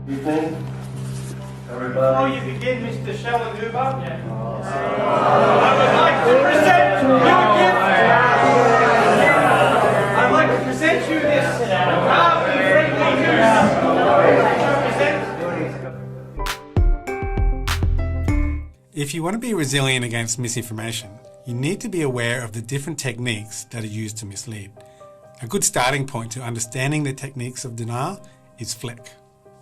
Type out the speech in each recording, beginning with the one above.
Evening, everybody. Before you begin, Mr. Shellaguba, I would like to present you a gift. I'd like to present you this carbon-friendly goose. If you want to be resilient against misinformation, you need to be aware of the different techniques that are used to mislead. A good starting point to understanding the techniques of denial is FLIC.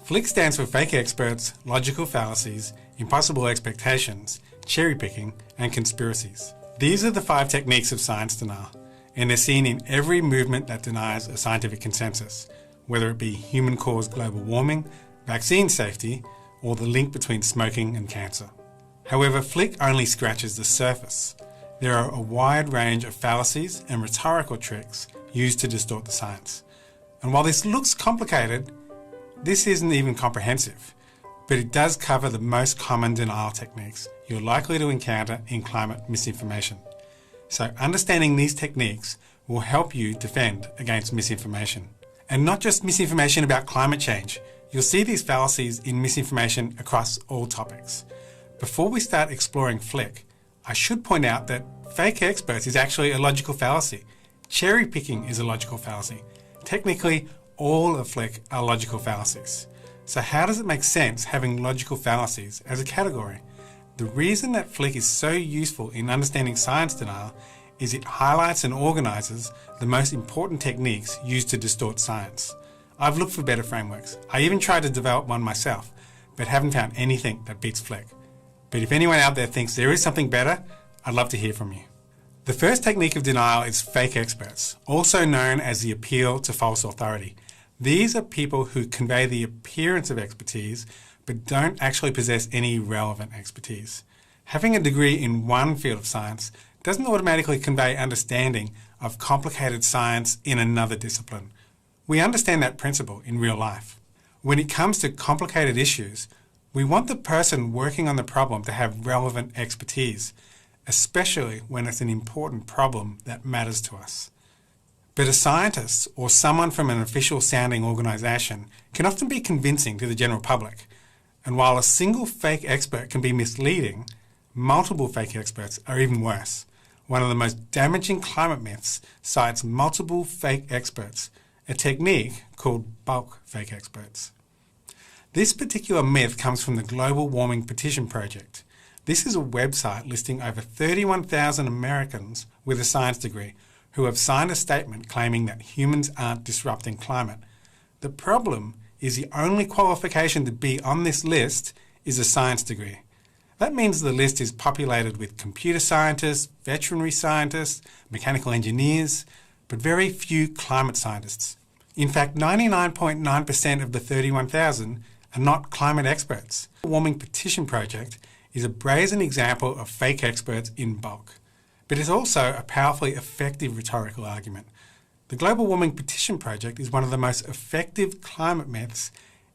FLIC stands for fake experts, logical fallacies, impossible expectations, cherry picking, and conspiracies. These are the 5 techniques of science denial, and they're seen in every movement that denies a scientific consensus, whether it be human-caused global warming, vaccine safety, or the link between smoking and cancer. However, FLIC only scratches the surface. There are a wide range of fallacies and rhetorical tricks used to distort the science. And while this looks complicated, this isn't even comprehensive, but it does cover the most common denial techniques you're likely to encounter in climate misinformation. So understanding these techniques will help you defend against misinformation. And not just misinformation about climate change. You'll see these fallacies in misinformation across all topics. Before we start exploring FLIC, I should point out that fake experts is actually a logical fallacy. Cherry picking is a logical fallacy. Technically, all of FLIC are logical fallacies. So how does it make sense having logical fallacies as a category? The reason that FLIC is so useful in understanding science denial is it highlights and organises the most important techniques used to distort science. I've looked for better frameworks. I even tried to develop one myself, but haven't found anything that beats FLIC. But if anyone out there thinks there is something better, I'd love to hear from you. The first technique of denial is fake experts, also known as the appeal to false authority. These are people who convey the appearance of expertise, but don't actually possess any relevant expertise. Having a degree in one field of science doesn't automatically convey understanding of complicated science in another discipline. We understand that principle in real life. When it comes to complicated issues, we want the person working on the problem to have relevant expertise, especially when it's an important problem that matters to us. But a scientist or someone from an official sounding organisation can often be convincing to the general public. And while a single fake expert can be misleading, multiple fake experts are even worse. One of the most damaging climate myths cites multiple fake experts, a technique called bulk fake experts. This particular myth comes from the Global Warming Petition Project. This is a website listing over 31,000 Americans with a science degree who have signed a statement claiming that humans aren't disrupting climate. The problem is the only qualification to be on this list is a science degree. That means the list is populated with computer scientists, veterinary scientists, mechanical engineers, but very few climate scientists. In fact, 99.9% of the 31,000 are not climate experts. The Warming Petition Project is a brazen example of fake experts in bulk. But it's also a powerfully effective rhetorical argument. The Global Warming Petition Project is one of the most effective climate myths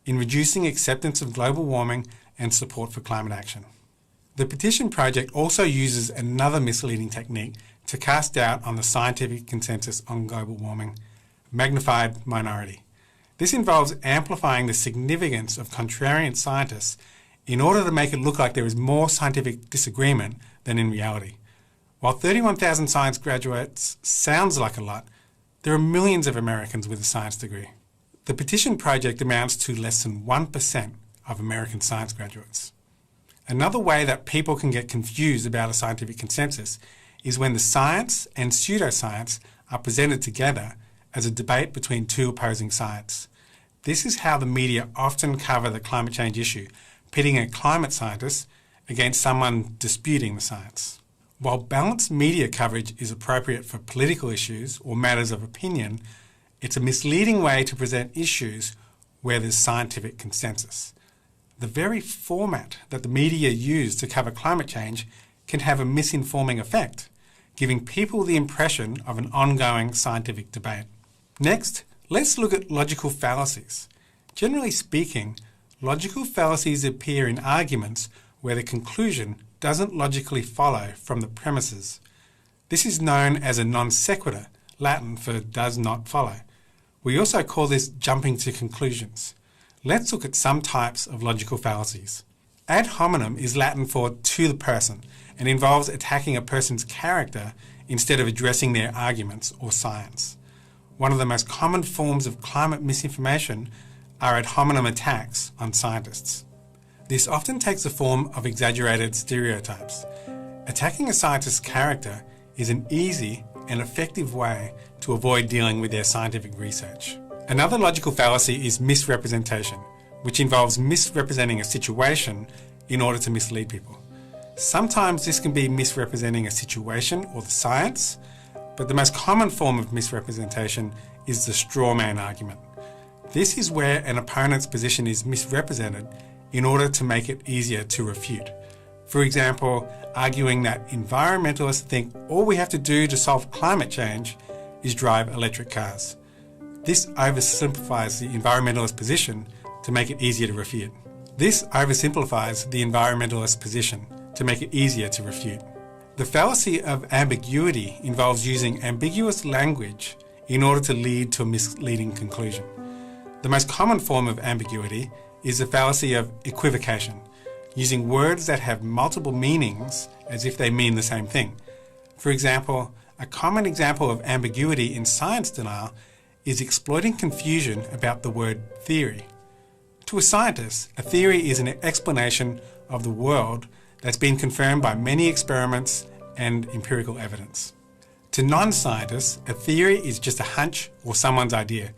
in reducing acceptance of global warming and support for climate action. The Petition Project also uses another misleading technique to cast doubt on the scientific consensus on global warming: magnified minority. This involves amplifying the significance of contrarian scientists in order to make it look like there is more scientific disagreement than in reality. While 31,000 science graduates sounds like a lot, there are millions of Americans with a science degree. The Petition Project amounts to less than 1% of American science graduates. Another way that people can get confused about a scientific consensus is when the science and pseudoscience are presented together as a debate between two opposing sides. This is how the media often cover the climate change issue, pitting a climate scientist against someone disputing the science. While balanced media coverage is appropriate for political issues or matters of opinion, it's a misleading way to present issues where there's scientific consensus. The very format that the media use to cover climate change can have a misinforming effect, giving people the impression of an ongoing scientific debate. Next, let's look at logical fallacies. Generally speaking, logical fallacies appear in arguments where the conclusion doesn't logically follow from the premises. This is known as a non sequitur, Latin for does not follow. We also call this jumping to conclusions. Let's look at some types of logical fallacies. Ad hominem is Latin for to the person and involves attacking a person's character instead of addressing their arguments or science. One of the most common forms of climate misinformation are ad hominem attacks on scientists. This often takes the form of exaggerated stereotypes. Attacking a scientist's character is an easy and effective way to avoid dealing with their scientific research. Another logical fallacy is misrepresentation, which involves misrepresenting a situation in order to mislead people. Sometimes this can be misrepresenting a situation or the science, but the most common form of misrepresentation is the straw man argument. This is where an opponent's position is misrepresented in order to make it easier to refute. For example, arguing that environmentalists think all we have to do to solve climate change is drive electric cars. This oversimplifies the environmentalist position to make it easier to refute. The fallacy of ambiguity involves using ambiguous language in order to lead to a misleading conclusion. The most common form of ambiguity is the fallacy of equivocation, using words that have multiple meanings as if they mean the same thing. For example, a common example of ambiguity in science denial is exploiting confusion about the word theory. To a scientist, a theory is an explanation of the world that's been confirmed by many experiments and empirical evidence. To non-scientists, a theory is just a hunch or someone's idea.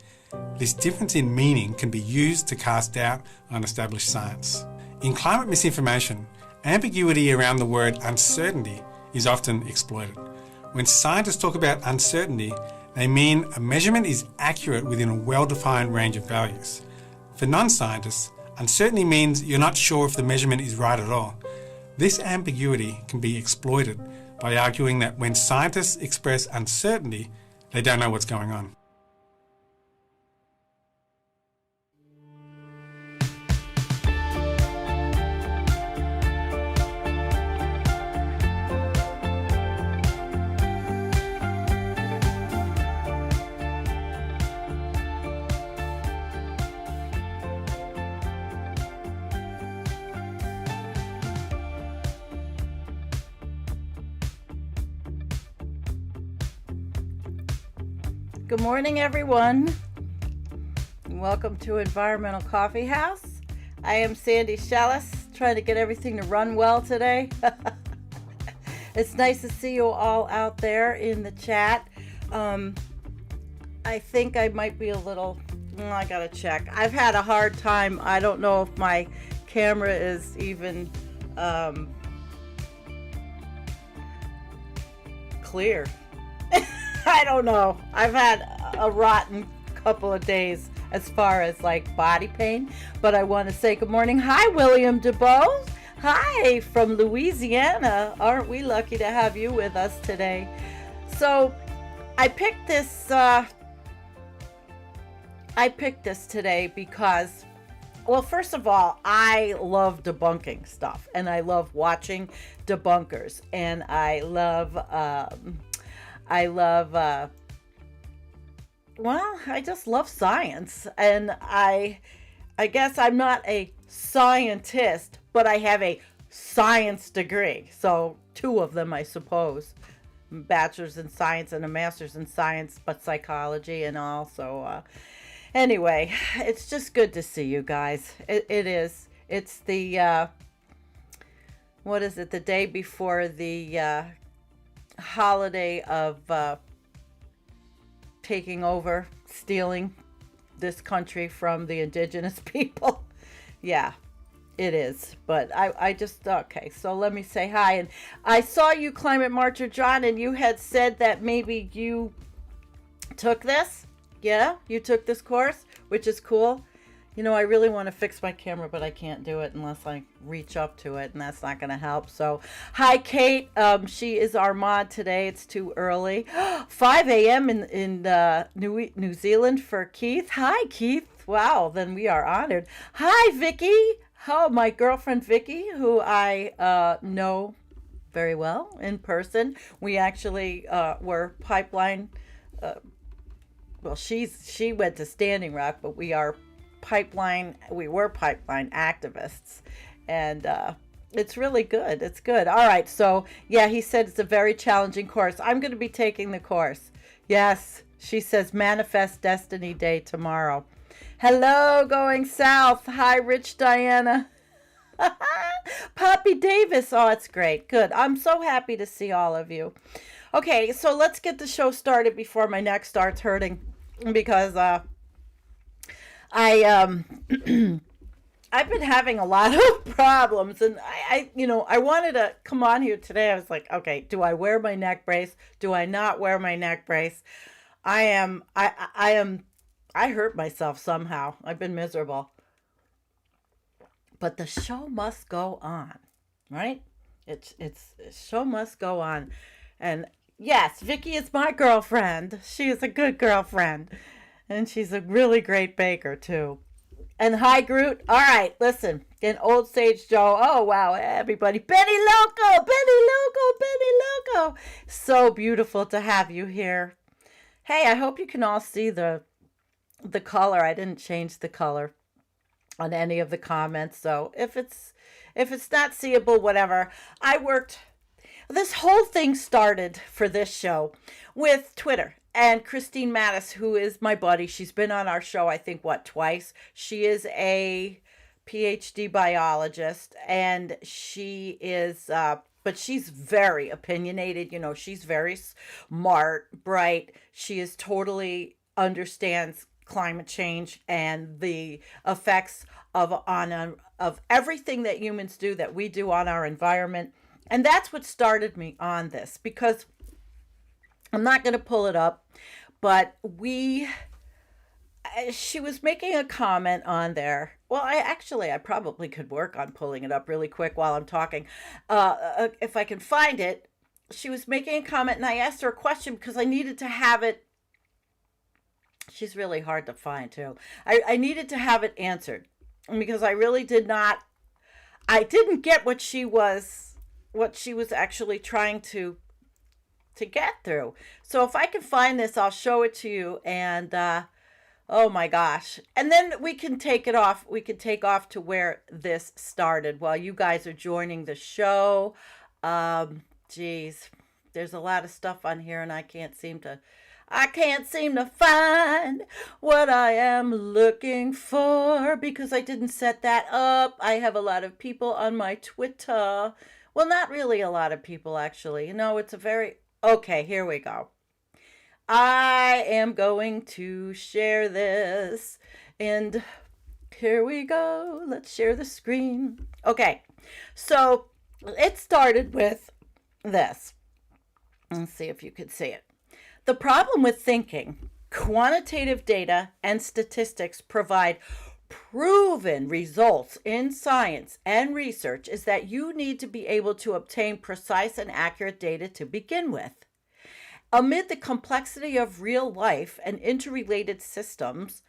This difference in meaning can be used to cast doubt on established science. In climate misinformation, ambiguity around the word uncertainty is often exploited. When scientists talk about uncertainty, they mean a measurement is accurate within a well-defined range of values. For non-scientists, uncertainty means you're not sure if the measurement is right at all. This ambiguity can be exploited by arguing that when scientists express uncertainty, they don't know what's going on. Good morning, everyone. Welcome to Environmental Coffee House. I am Sandy Shellis, trying to get everything to run well today. It's nice to see you all out there in the chat. I think I might be a little, I gotta check. I've had a hard time. I don't know if my camera is even clear. I don't know. I've had a rotten couple of days as far as like body pain, but I want to say good morning. Hi, William Debunking. Hi from Louisiana. Aren't we lucky to have you with us today? So I picked this today because, well, first of all, I love debunking stuff and I love watching debunkers, and I just love science, and I guess I'm not a scientist, but I have a science degree, so 2 of them, I suppose, bachelor's in science and a master's in science, but psychology and all. So anyway, it's just good to see you guys. It is. It's the what is it, the day before the holiday of taking over, stealing this country from the indigenous people. Yeah, it is. But I just, okay, so let me say hi. And I saw you, Climate Marcher John, and you had said that maybe you took this. Yeah, you took this course, which is cool. You know, I really want to fix my camera, but I can't do it unless I reach up to it, and that's not going to help. So, hi, Kate. She is our mod today. It's too early. 5 a.m. in New Zealand for Keith. Hi, Keith. Wow, then we are honored. Hi, Vicky. Oh, my girlfriend, Vicky, who I know very well in person. We actually were pipeline. Well, she went to Standing Rock, but we are we were pipeline activists. And it's really good. It's good. All right. So, yeah, he said it's a very challenging course. I'm going to be taking the course. Yes. She says Manifest Destiny Day tomorrow. Hello, going south. Hi, Rich Diana. Poppy Davis. Oh, it's great. Good. I'm so happy to see all of you. Okay, so let's get the show started before my neck starts hurting, because I've been having a lot of problems, and I wanted to come on here today. I was like, okay, do I wear my neck brace? Do I not wear my neck brace? I hurt myself somehow. I've been miserable. But the show must go on, right? It's show must go on. And yes, Vicky is my girlfriend. She is a good girlfriend. And she's a really great baker, too. And hi, Groot. All right, listen. And Old Sage Joe. Oh, wow, everybody. Benny Loco. So beautiful to have you here. Hey, I hope you can all see the color. I didn't change the color on any of the comments. So if it's not seeable, whatever. This whole thing started for this show with Twitter. And Christine Mattis, who is my buddy, she's been on our show, I think, twice. She is a PhD biologist, and she is, but she's very opinionated. She's very smart, bright. She is totally understands climate change and the effects of everything that humans do, that we do on our environment. And that's what started me on this, because I'm not going to pull it up, but she was making a comment on there. Well, I probably could work on pulling it up really quick while I'm talking. If I can find it, she was making a comment, and I asked her a question because I needed to have it. She's really hard to find, too. I needed to have it answered, because I really didn't get what she was actually trying to get through. So if I can find this, I'll show it to you. And oh my gosh. And then we can take it off. We can take off to where this started while you guys are joining the show. Geez, there's a lot of stuff on here, and I can't seem to find what I am looking for, because I didn't set that up. I have a lot of people on my Twitter. Well, not really a lot of people, actually. It's a very... Okay, here we go. I am going to share this. And here we go. Let's share the screen. Okay, so it started with this. Let's see if you could see it. The problem with thinking quantitative data and statistics provide proven results in science and research is that you need to be able to obtain precise and accurate data to begin with. Amid the complexity of real life and interrelated systems,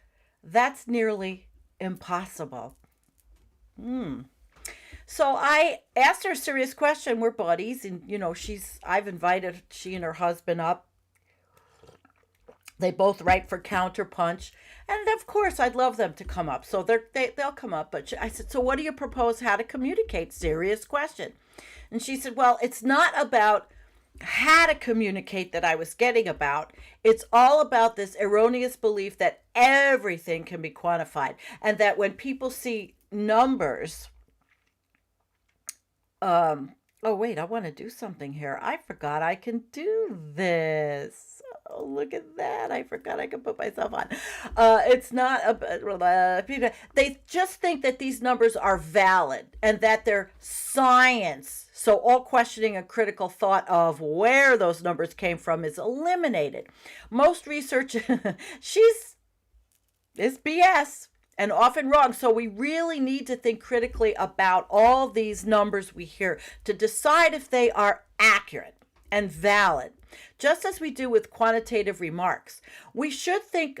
that's nearly impossible. So I asked her a serious question. We're buddies, and I've invited she and her husband up. They both write for Counterpunch, and of course I'd love them to come up. So they'll come up. But I said, so what do you propose how to communicate? Serious question. And she said, well, it's not about how to communicate that I was getting about. It's all about this erroneous belief that everything can be quantified, and that when people see numbers, oh wait, I want to do something here. I forgot I can do this. Oh, look at that. I forgot I could put myself on. It's not they just think that these numbers are valid and that they're science. So all questioning and critical thought of where those numbers came from is eliminated. Most research is BS and often wrong. So we really need to think critically about all these numbers we hear to decide if they are accurate and valid. Just as we do with quantitative remarks, we should think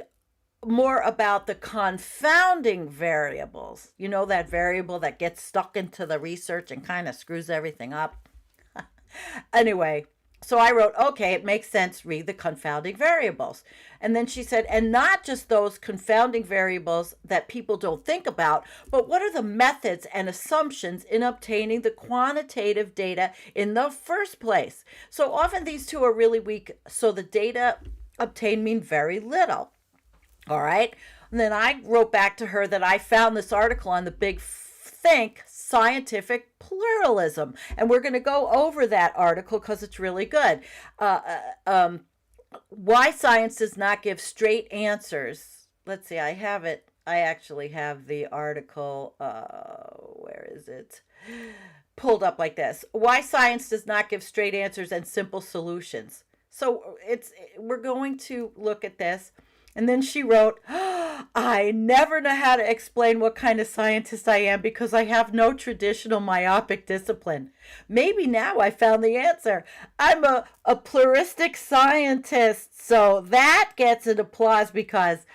more about the confounding variables. That variable that gets stuck into the research and kind of screws everything up. Anyway, So I wrote, okay, it makes sense, read the confounding variables. And then she said, and not just those confounding variables that people don't think about, but what are the methods and assumptions in obtaining the quantitative data in the first place? So often these two are really weak, so the data obtained mean very little. All right. And then I wrote back to her that I found this article on the Big Think Scientific Pluralism. And we're going to go over that article because it's really good. Why science does not give straight answers. Let's see, I have it. I actually have the article. Where is it? Pulled up like this. Why science does not give straight answers and simple solutions. So we're going to look at this. And then she wrote, I never know how to explain what kind of scientist I am because I have no traditional myopic discipline. Maybe now I found the answer. I'm a pluralistic scientist. So that gets an applause because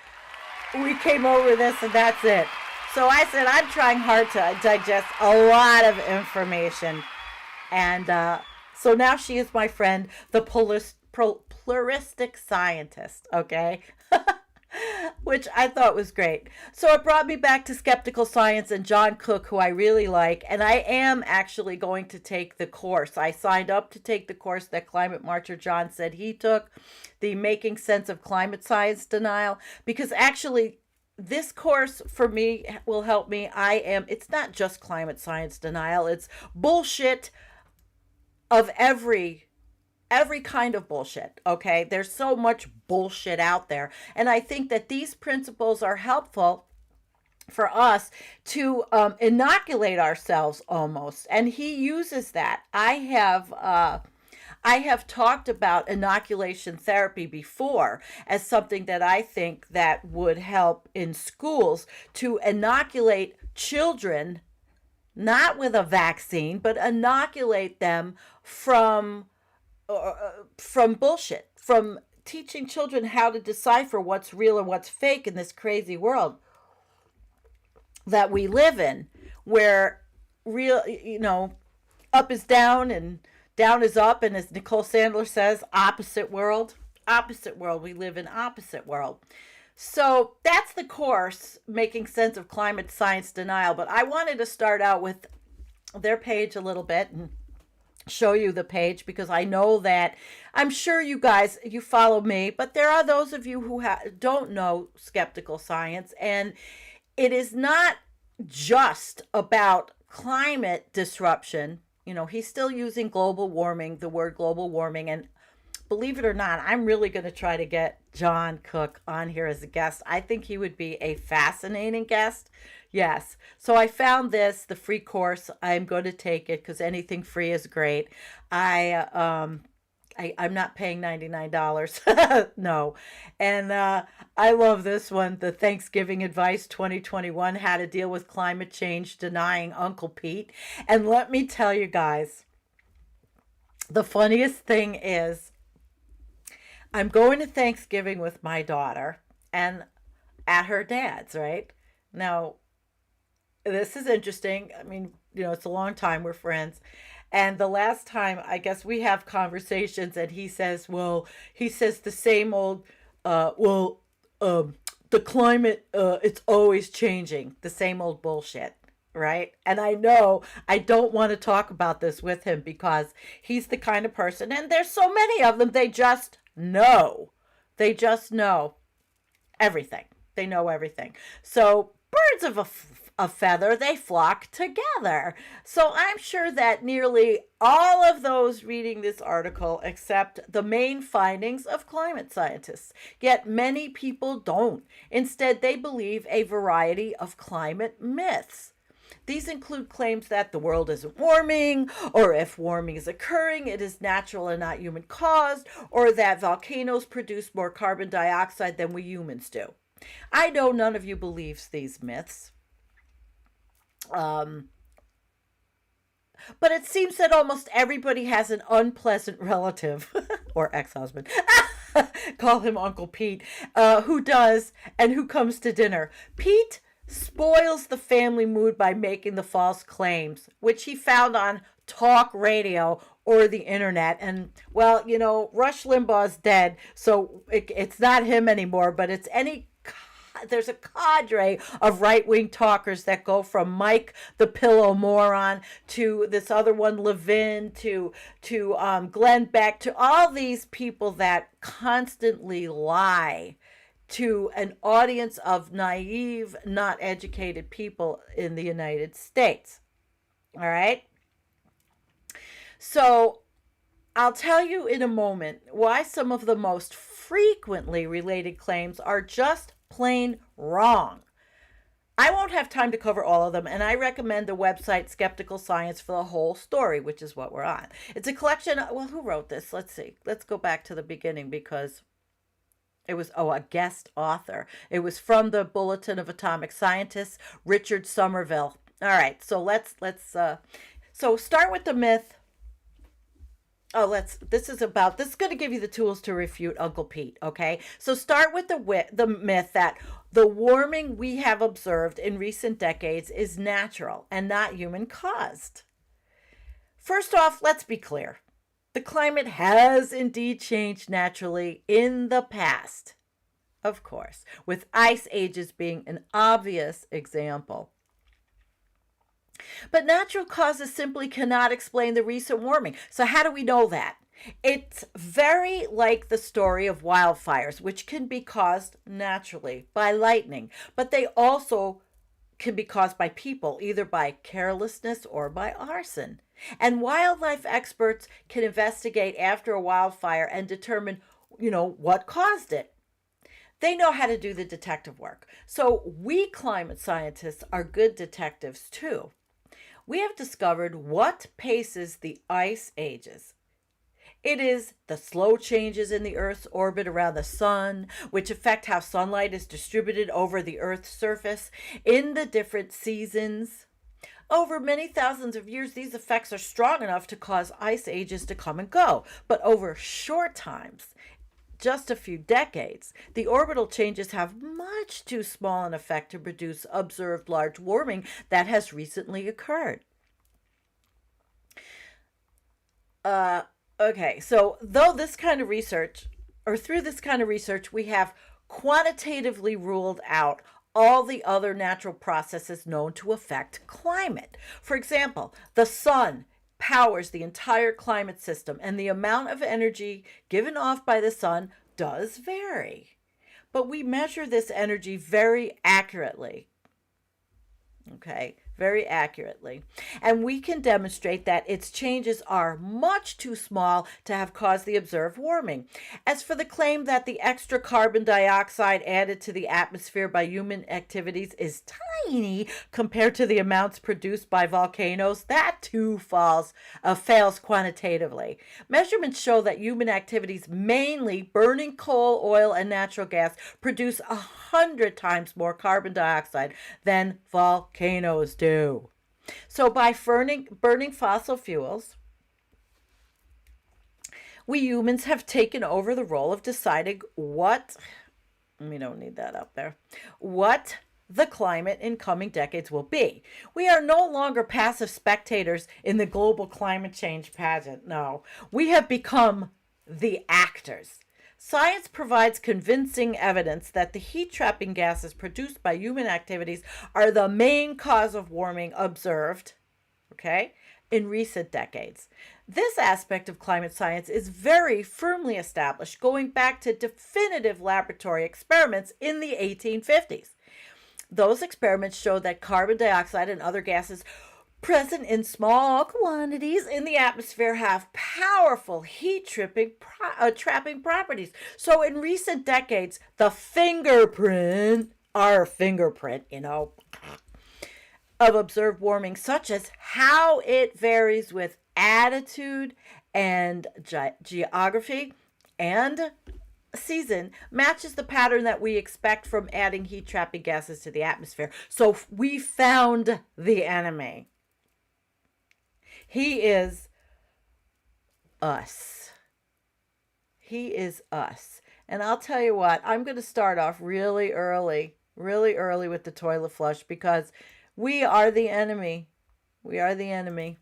we came over this and that's it. So I said, I'm trying hard to digest a lot of information. And so now she is my friend, the pluralistic scientist, okay? Which I thought was great. So it brought me back to skeptical science and John Cook, who I really like. And I am actually going to take the course. I signed up to take the course that Climate Marcher John said he took, the Making Sense of Climate Science Denial, because actually this course for me will help me. It's not just climate science denial. It's bullshit of every kind of bullshit, okay? There's so much bullshit out there. And I think that these principles are helpful for us to inoculate ourselves almost. And he uses that. I have talked about inoculation therapy before as something that I think that would help in schools to inoculate children, not with a vaccine, but inoculate them from bullshit, from teaching children how to decipher what's real and what's fake in this crazy world that we live in, where real, up is down and down is up, and as Nicole Sandler says, opposite world. We live in opposite world. So that's the course, Making Sense of Climate Science Denial. But I wanted to start out with their page a little bit and show you the page, because I know that I'm sure you guys, you follow me, but there are those of you who don't know skeptical science, and it is not just about climate disruption. He's still using global warming, the word global warming, and believe it or not, I'm really going to try to get John Cook on here as a guest. I think he would be a fascinating guest. Yes. So I found this, the free course. I'm going to take it because anything free is great. I'm not paying $99. No. And I love this one, the Thanksgiving Advice 2021, How to Deal with Climate Change Denying Uncle Pete. And let me tell you guys, the funniest thing is I'm going to Thanksgiving with my daughter and at her dad's, right? Now, this is interesting. I mean, it's a long time. We're friends. And the last time, I guess we have conversations and he says the same old, the climate, it's always changing, the same old bullshit, right? And I know I don't want to talk about this with him because he's the kind of person, and there's so many of them, they just know. They just know everything. They know everything. So birds of a feather, they flock together. So I'm sure that nearly all of those reading this article accept the main findings of climate scientists. Yet many people don't. Instead, they believe a variety of climate myths. These include claims that the world isn't warming, or if warming is occurring, it is natural and not human caused, or that volcanoes produce more carbon dioxide than we humans do. I know none of you believes these myths. But it seems that almost everybody has an unpleasant relative or ex-husband, call him Uncle Pete, who does and who comes to dinner. Pete spoils the family mood by making the false claims, which he found on talk radio or the internet. And, well, you know, Rush Limbaugh's dead, so it's not him anymore, but it's there's a cadre of right-wing talkers that go from Mike the Pillow Moron to this other one, Levin, to Glenn Beck, to all these people that constantly lie to an audience of naive, not educated people in the United States. All right? So I'll tell you in a moment why some of the most frequently related claims are just plain wrong. I won't have time to cover all of them, and I recommend the website Skeptical Science for the whole story, which is what we're on. It's a collection well, who wrote this? Let's see. Let's go back to the beginning because it was, a guest author. It was from the Bulletin of Atomic Scientists, Richard Somerville. All right, so let's so start with the myth. This is going to give you the tools to refute Uncle Pete, okay? So start with the myth that the warming we have observed in recent decades is natural and not human caused. First off, let's be clear. The climate has indeed changed naturally in the past, of course, with ice ages being an obvious example. But natural causes simply cannot explain the recent warming. So how do we know that? It's very like the story of wildfires, which can be caused naturally by lightning, but they also can be caused by people, either by carelessness or by arson. And wildlife experts can investigate after a wildfire and determine, what caused it. They know how to do the detective work. So we climate scientists are good detectives too. We have discovered what paces the ice ages. It is the slow changes in the Earth's orbit around the sun, which affect how sunlight is distributed over the Earth's surface in the different seasons. Over many thousands of years, these effects are strong enough to cause ice ages to come and go. But over short times, just a few decades, the orbital changes have much too small an effect to produce observed large warming that has recently occurred. Okay, so through this kind of research, we have quantitatively ruled out all the other natural processes known to affect climate. For example, the sun powers the entire climate system, and the amount of energy given off by the sun does vary. But we measure this energy very accurately. Okay, very accurately. And we can demonstrate that its changes are much too small to have caused the observed warming. As for the claim that the extra carbon dioxide added to the atmosphere by human activities is tiny compared to the amounts produced by volcanoes, that too fails quantitatively. Measurements show that human activities, mainly burning coal, oil, and natural gas, produce 100 times more carbon dioxide than volcanoes do. So by burning fossil fuels, we humans have taken over the role of deciding what the climate in coming decades will be. We are no longer passive spectators in the global climate change pageant. No, we have become the actors. Science provides convincing evidence that the heat-trapping gases produced by human activities are the main cause of warming observed, in recent decades. This aspect of climate science is very firmly established, going back to definitive laboratory experiments in the 1850s. Those experiments show that carbon dioxide and other gases present in small quantities in the atmosphere have powerful heat-trapping properties. So in recent decades, our fingerprint, of observed warming, such as how it varies with attitude and geography and season, matches the pattern that we expect from adding heat-trapping gases to the atmosphere. So we found the enemy. He is us. He is us. And I'll tell you what, I'm going to start off really early with the toilet flush because we are the enemy. We are the enemy.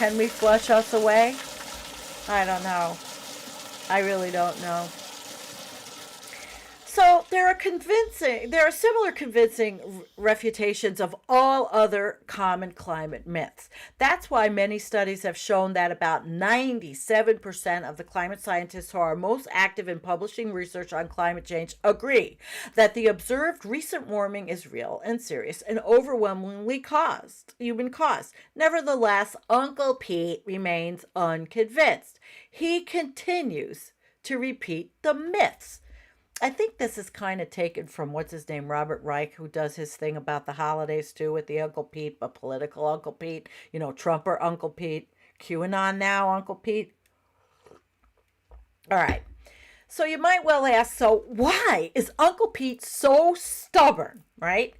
Can we flush us away? I don't know. I really don't know. So there are similar convincing refutations of all other common climate myths. That's why many studies have shown that about 97% of the climate scientists who are most active in publishing research on climate change agree that the observed recent warming is real and serious and overwhelmingly human caused. Nevertheless, Uncle Pete remains unconvinced. He continues to repeat the myths. I think this is kind of taken from what's his name, Robert Reich, who does his thing about the holidays too with the Uncle Pete, but political Uncle Pete, Trumper Uncle Pete, QAnon now Uncle Pete. All right. So you might well ask, so why is Uncle Pete so stubborn, right?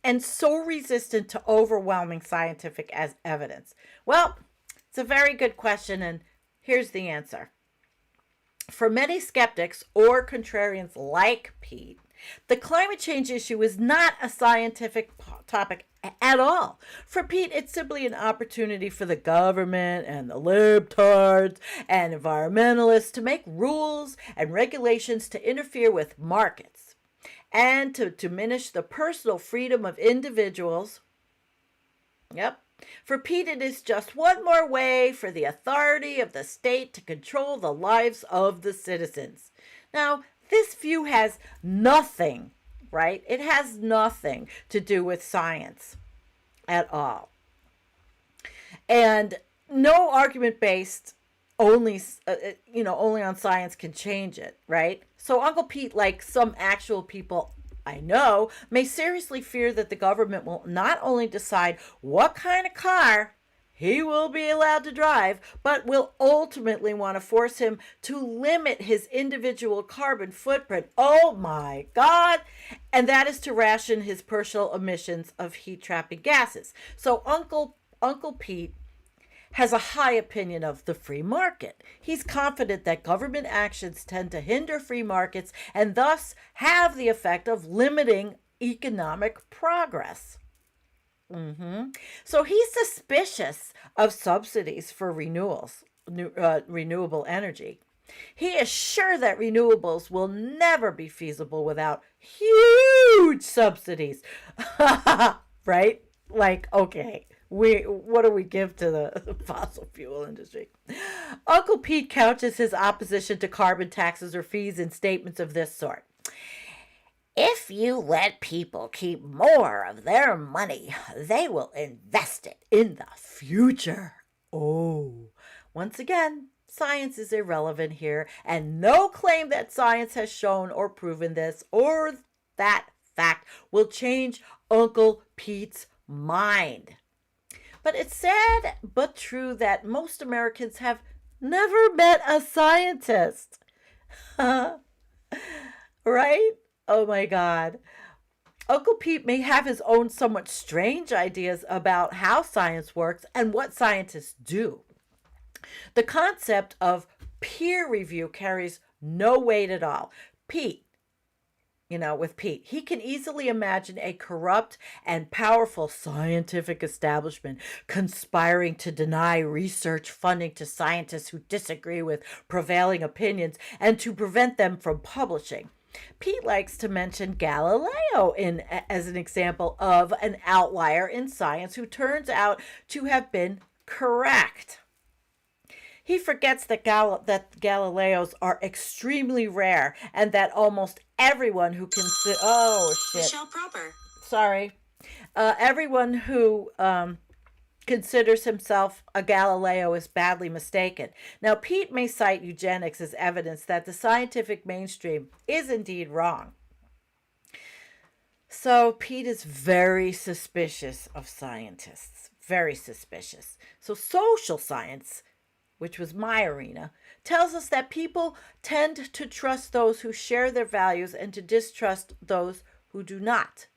And so resistant to overwhelming scientific evidence? Well, it's a very good question, and here's the answer. For many skeptics or contrarians like Pete, the climate change issue is not a scientific topic at all. For Pete, it's simply an opportunity for the government and the libtards and environmentalists to make rules and regulations to interfere with markets and to diminish the personal freedom of individuals. Yep. For Pete, it is just one more way for the authority of the state to control the lives of the citizens. Now, this view has nothing, right? It has nothing to do with science at all. And no argument based only on science can change it, right? So Uncle Pete, like some actual people I know, may seriously fear that the government will not only decide what kind of car he will be allowed to drive, but will ultimately want to force him to limit his individual carbon footprint. Oh my God! And that is to ration his personal emissions of heat-trapping gases. So Uncle Pete has a high opinion of the free market. He's confident that government actions tend to hinder free markets and thus have the effect of limiting economic progress. So he's suspicious of subsidies for renewable energy. He is sure that renewables will never be feasible without huge subsidies. Right? Like, okay. What do we give to the fossil fuel industry? Uncle Pete couches his opposition to carbon taxes or fees in statements of this sort. If you let people keep more of their money, they will invest it in the future. Oh, once again, science is irrelevant here, and no claim that science has shown or proven this or that fact will change Uncle Pete's mind. But it's sad but true that most Americans have never met a scientist. Right? Oh my God. Uncle Pete may have his own somewhat strange ideas about how science works and what scientists do. The concept of peer review carries no weight at all. With Pete, he can easily imagine a corrupt and powerful scientific establishment conspiring to deny research funding to scientists who disagree with prevailing opinions and to prevent them from publishing. Pete likes to mention Galileo as an example of an outlier in science who turns out to have been correct. He forgets that Galileos are extremely rare and that almost everyone who everyone who considers himself a Galileo is badly mistaken. Now, Pete may cite eugenics as evidence that the scientific mainstream is indeed wrong. So Pete is very suspicious of scientists, very suspicious. So social science, which was my arena, tells us that people tend to trust those who share their values and to distrust those who do not.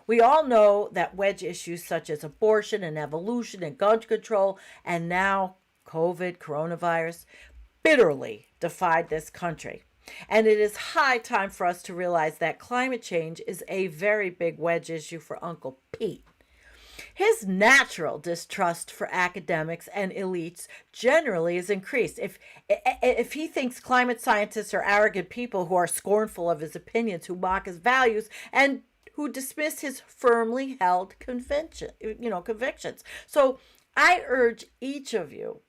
We all know that wedge issues such as abortion and evolution and gun control and now coronavirus, bitterly divide this country. And it is high time for us to realize that climate change is a very big wedge issue for Uncle Pete. His natural distrust for academics and elites generally is increased. If he thinks climate scientists are arrogant people who are scornful of his opinions, who mock his values, and who dismiss his firmly held convictions. So I urge each of you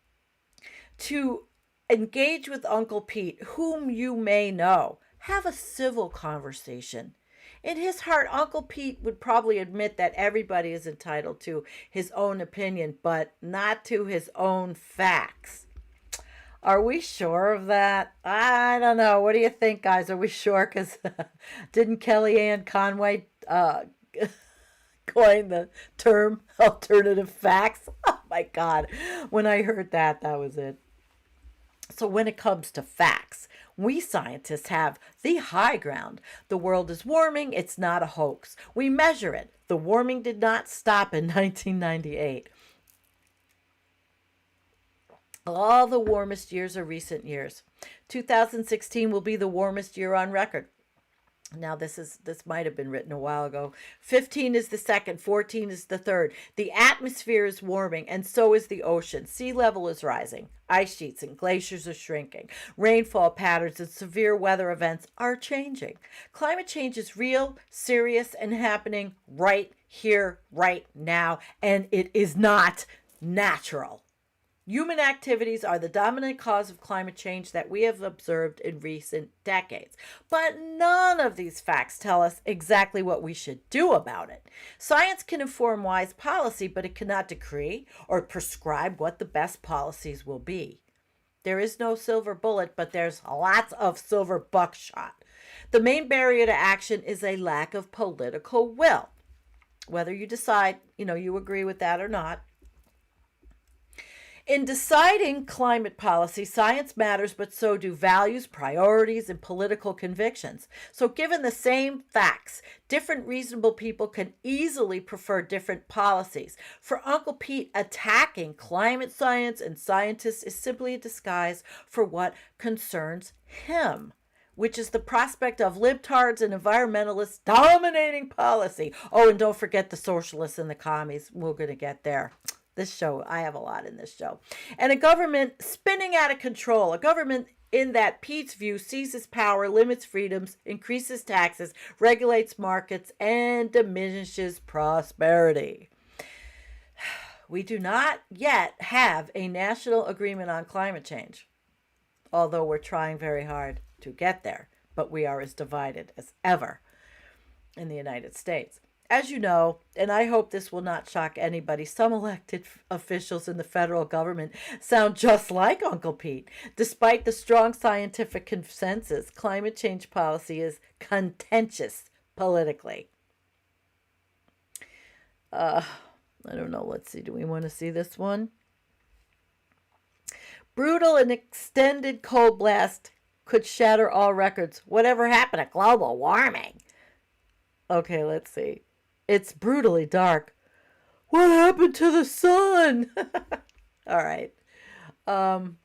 to engage with Uncle Pete, whom you may know. Have a civil conversation. In his heart, Uncle Pete would probably admit that everybody is entitled to his own opinion, but not to his own facts. Are we sure of that? I don't know. What do you think, guys? Are we sure? Because didn't Kellyanne Conway coin the term alternative facts? Oh my God. When I heard that, that was it. So when it comes to facts, we scientists have the high ground. The world is warming. It's not a hoax. We measure it. The warming did not stop in 1998. All the warmest years are recent years. 2016 will be the warmest year on record. Now, this might have been written a while ago. 15 is the second, 14 is the third. The atmosphere is warming, and so is the ocean. Sea level is rising. Ice sheets and glaciers are shrinking. Rainfall patterns and severe weather events are changing. Climate change is real, serious, and happening right here, right now, and it is not natural. Human activities are the dominant cause of climate change that we have observed in recent decades. But none of these facts tell us exactly what we should do about it. Science can inform wise policy, but it cannot decree or prescribe what the best policies will be. There is no silver bullet, but there's lots of silver buckshot. The main barrier to action is a lack of political will. Whether you decide, you agree with that or not. In deciding climate policy, science matters, but so do values, priorities, and political convictions. So given the same facts, different reasonable people can easily prefer different policies. For Uncle Pete, attacking climate science and scientists is simply a disguise for what concerns him, which is the prospect of libtards and environmentalists dominating policy. Oh, and don't forget the socialists and the commies. We're going to get there. This show, I have a lot in this show. And a government spinning out of control. A government in that Pete's view seizes power, limits freedoms, increases taxes, regulates markets, and diminishes prosperity. We do not yet have a national agreement on climate change, although we're trying very hard to get there. But we are as divided as ever in the United States. As you know, and I hope this will not shock anybody, some elected officials in the federal government sound just like Uncle Pete. Despite the strong scientific consensus, climate change policy is contentious politically. I don't know. Let's see. Do we want to see this one? Brutal and extended cold blast could shatter all records. Whatever happened to global warming? Okay, let's see. It's brutally dark. What happened to the sun? All right. Oh,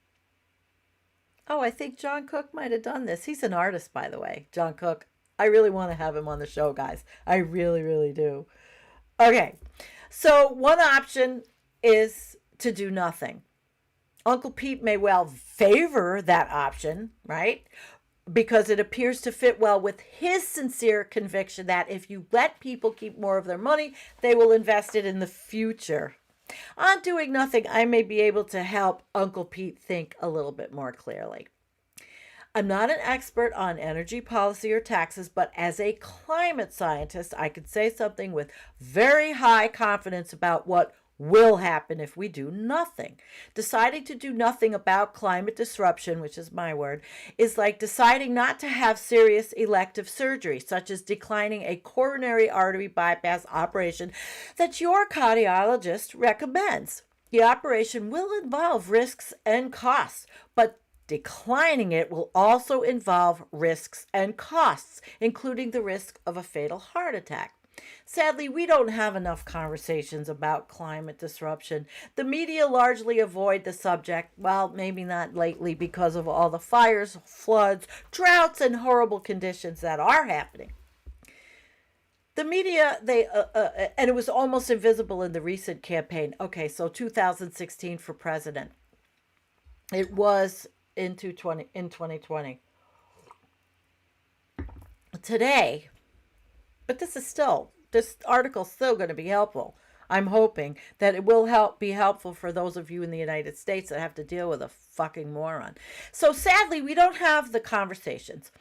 I think John Cook might have done this. He's an artist, by the way. John Cook. I really want to have him on the show, guys. I really, really do. Okay. So one option is to do nothing. Uncle Pete may well favor that option, right? Because it appears to fit well with his sincere conviction that if you let people keep more of their money, they will invest it in the future. On doing nothing, I may be able to help Uncle Pete think a little bit more clearly. I'm not an expert on energy policy or taxes, but as a climate scientist, I could say something with very high confidence about what will happen if we do nothing. Deciding to do nothing about climate disruption, which is my word, is like deciding not to have serious elective surgery, such as declining a coronary artery bypass operation that your cardiologist recommends. The operation will involve risks and costs, but declining it will also involve risks and costs, including the risk of a fatal heart attack. Sadly, we don't have enough conversations about climate disruption. The media largely avoid the subject, well, maybe not lately because of all the fires, floods, droughts, and horrible conditions that are happening. The media, and it was almost invisible in the recent campaign. Okay, so 2016 for president. It was in 2020. Today, but this article's still going to be helpful. I'm hoping that it will be helpful for those of you in the United States that have to deal with a fucking moron. So sadly, we don't have the conversations.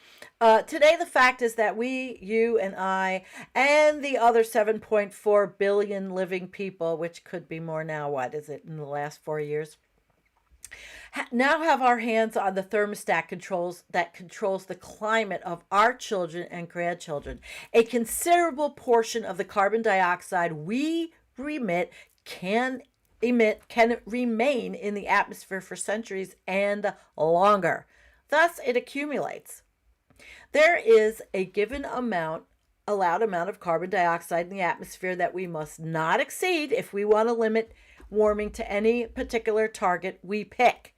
Today, the fact is that we, you and I, and the other 7.4 billion living people, which could be more now, what is it, in the last 4 years, now have our hands on the thermostat that controls the climate of our children and grandchildren. A considerable portion of the carbon dioxide we can remain in the atmosphere for centuries and longer. Thus, it accumulates. There is a given allowed amount of carbon dioxide in the atmosphere that we must not exceed if we want to limit warming to any particular target we pick.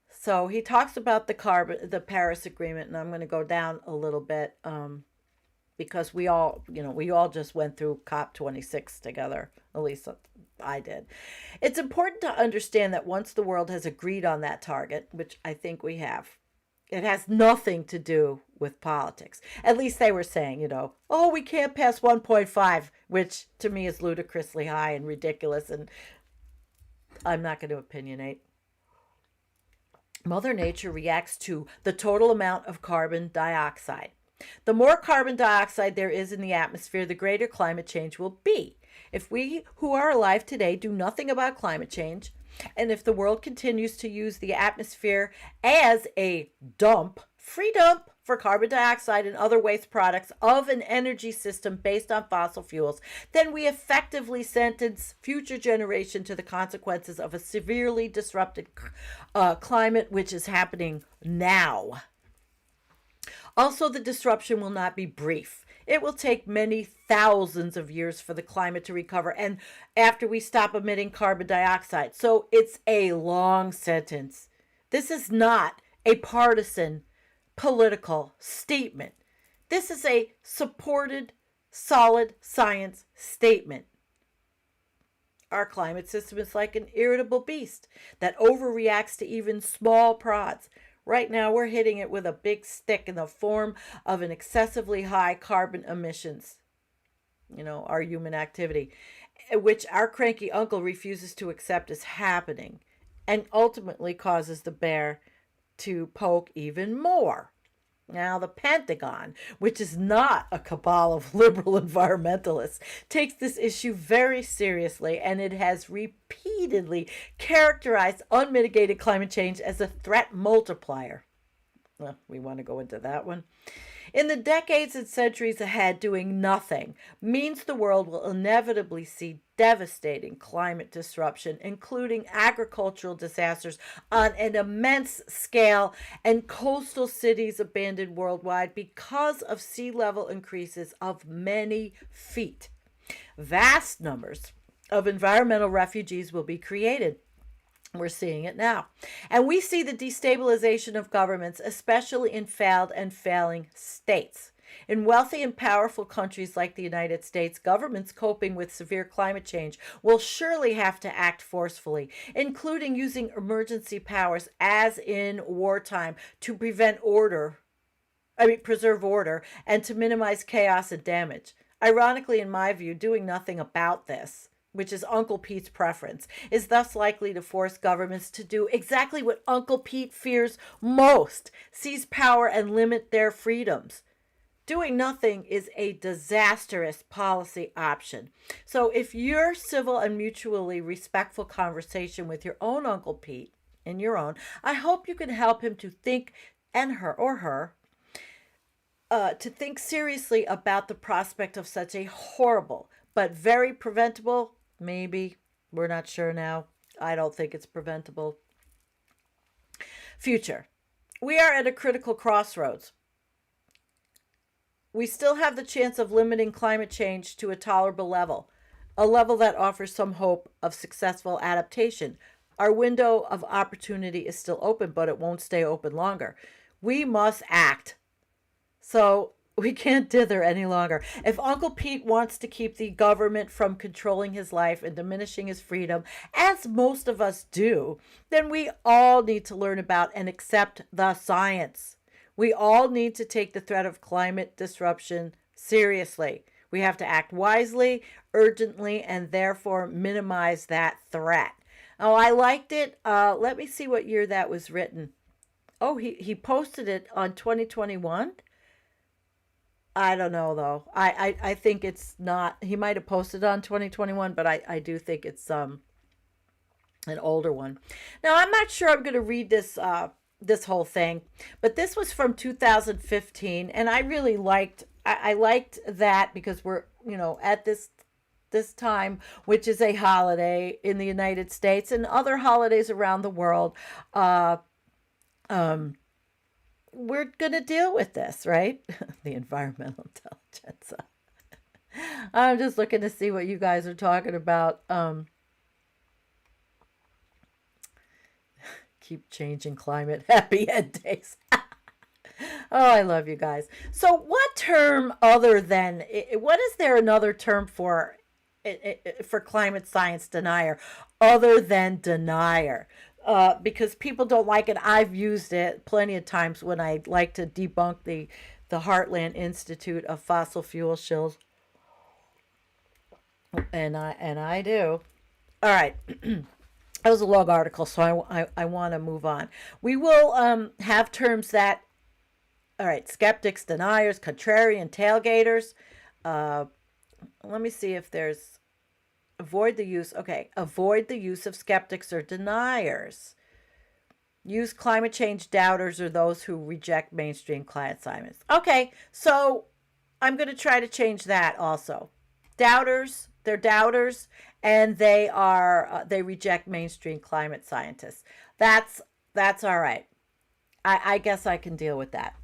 So he talks about the Paris Agreement, and I'm going to go down a little bit because we all just went through COP26 together. At least I did. It's important to understand that once the world has agreed on that target, which I think we have, it has nothing to do with politics. At least they were saying, oh, we can't pass 1.5, which to me is ludicrously high and ridiculous, and I'm not going to opinionate. Mother Nature reacts to the total amount of carbon dioxide. The more carbon dioxide there is in the atmosphere, the greater climate change will be. If we who are alive today do nothing about climate change, and if the world continues to use the atmosphere as a free dump for carbon dioxide and other waste products of an energy system based on fossil fuels, then we effectively sentence future generations to the consequences of a severely disrupted climate, which is happening now. Also, the disruption will not be brief. It will take many thousands of years for the climate to recover, and after we stop emitting carbon dioxide. So it's a long sentence. This is not a partisan political statement. This is a supported, solid science statement. Our climate system is like an irritable beast that overreacts to even small prods. Right now, we're hitting it with a big stick in the form of an excessively high carbon emissions, our human activity, which our cranky uncle refuses to accept as happening and ultimately causes the bear to poke even more. Now, the Pentagon, which is not a cabal of liberal environmentalists, takes this issue very seriously, and it has repeatedly characterized unmitigated climate change as a threat multiplier. Well, we want to go into that one. In the decades and centuries ahead, doing nothing means the world will inevitably see devastating climate disruption, including agricultural disasters on an immense scale and coastal cities abandoned worldwide because of sea level increases of many feet. Vast numbers of environmental refugees will be created. We're seeing it now. And we see the destabilization of governments, especially in failed and failing states. In wealthy and powerful countries like the United States, governments coping with severe climate change will surely have to act forcefully, including using emergency powers as in wartime to preserve order and to minimize chaos and damage. Ironically, in my view, doing nothing about this, which is Uncle Pete's preference, is thus likely to force governments to do exactly what Uncle Pete fears most: seize power and limit their freedoms. Doing nothing is a disastrous policy option. So if your civil and mutually respectful conversation with your own Uncle Pete, I hope you can help him to think, and her, to think seriously about the prospect of such a horrible but very preventable, maybe, we're not sure now, I don't think it's preventable, future. We are at a critical crossroads. We still have the chance of limiting climate change to a tolerable level, a level that offers some hope of successful adaptation. Our window of opportunity is still open, but it won't stay open longer. We must act. So We can't dither any longer. If Uncle Pete wants to keep the government from controlling his life and diminishing his freedom, as most of us do, then we all need to learn about and accept the science. We all need to take the threat of climate disruption seriously. We have to act wisely, urgently, and therefore minimize that threat. Oh, I liked it. Let me see what year that was written. Oh, he posted it on 2021. I don't know though. I think it's not. He might have posted on 2021, but I do think it's an older one. Now I'm not sure I'm going to read this whole thing, but this was from 2015, and I really liked. I liked that because we're at this time, which is a holiday in the United States and other holidays around the world. We're going to deal with this, right? The environmental intelligence. I'm just looking to see what you guys are talking about. Keep changing climate. Happy end days. Oh, I love you guys. So what term other than, what is there another term for climate science denier other than denier? Because people don't like it. I've used it plenty of times when I like to debunk the Heartland Institute of Fossil Fuel Shills. And I do. All right. That was a long article, so I want to move on. We will have terms that, all right, skeptics, deniers, contrarian, tailgaters. Let me see if there's, avoid the use of skeptics or deniers. Use climate change doubters or those who reject mainstream climate science. Okay, so I'm going to try to change that also. Doubters, they're doubters, and they reject mainstream climate scientists. That's all right. I guess I can deal with that.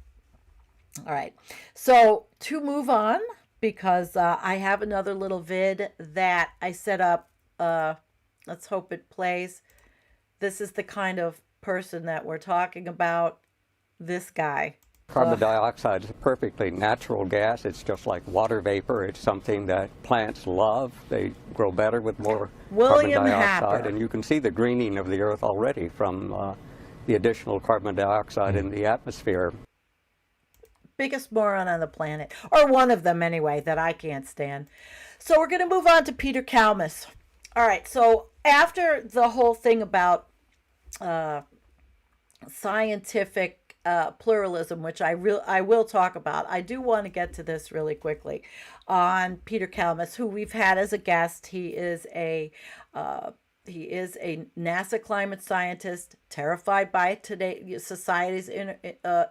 All right, so to move on, because I have another little vid that I set up. Let's hope it plays. This is the kind of person that we're talking about. This guy. Carbon dioxide is a perfectly natural gas. It's just like water vapor. It's something that plants love. They grow better with more carbon dioxide. And you can see the greening of the earth already from the additional carbon dioxide in the atmosphere. Biggest moron on the planet, or one of them anyway, that I can't stand. So we're going to move on to Peter Kalmus. All right, so after the whole thing about scientific pluralism, which I will talk about, I do want to get to this really quickly on Peter Kalmus, who we've had as a guest. He is a NASA climate scientist, terrified by today's society's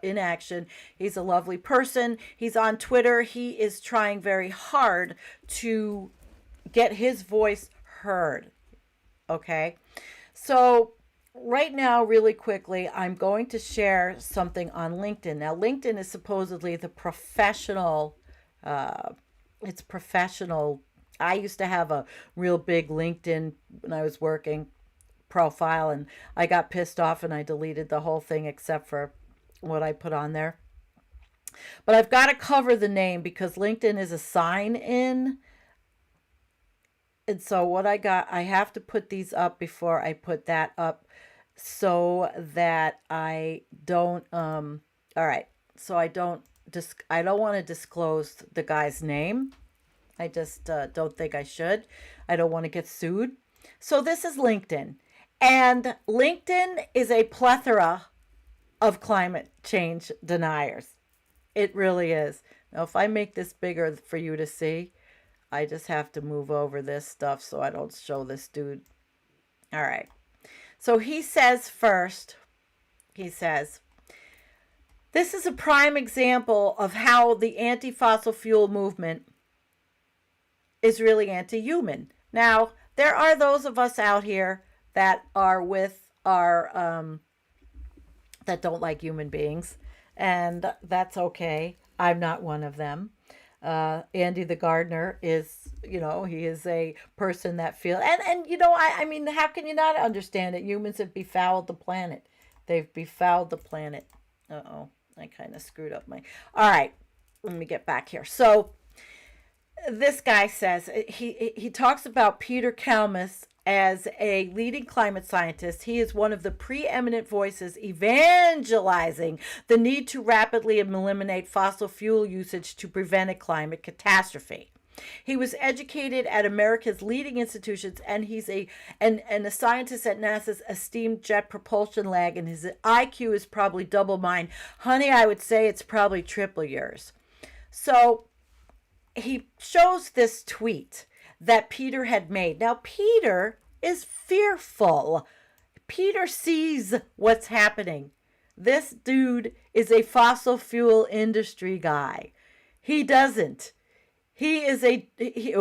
inaction. He's a lovely person. He's on Twitter. He is trying very hard to get his voice heard. Okay? So right now, really quickly, I'm going to share something on LinkedIn. Now, LinkedIn is supposedly the professional, it's professional. I used to have a real big LinkedIn when I was working profile, and I got pissed off and I deleted the whole thing except for what I put on there. But I've got to cover the name because LinkedIn is a sign in. And so what I have to put these up before I put that up so that I don't, all right. So I don't want to disclose the guy's name. I just don't think I should. I don't want to get sued. So this is LinkedIn. And LinkedIn is a plethora of climate change deniers. It really is. Now, if I make this bigger for you to see, I just have to move over this stuff so I don't show this dude. All right. So he says first, this is a prime example of how the anti-fossil fuel movement is really anti-human. Now, there are those of us out here that are with our, that don't like human beings, and that's okay. I'm not one of them. Andy the gardener is, he is a person that feels, and I mean, how can you not understand it? Humans have befouled the planet. They've befouled the planet. Uh-oh, I kind of screwed up all right. let me get back here. So this guy says, he talks about Peter Kalmus as a leading climate scientist. He is one of the preeminent voices evangelizing the need to rapidly eliminate fossil fuel usage to prevent a climate catastrophe. He was educated at America's leading institutions, and he's a scientist at NASA's esteemed Jet Propulsion Lab, and his IQ is probably double mine. Honey, I would say it's probably triple yours. So he shows this tweet that Peter had made. Now, Peter is fearful. Peter sees what's happening. This dude is a fossil fuel industry guy. He doesn't. He is a, he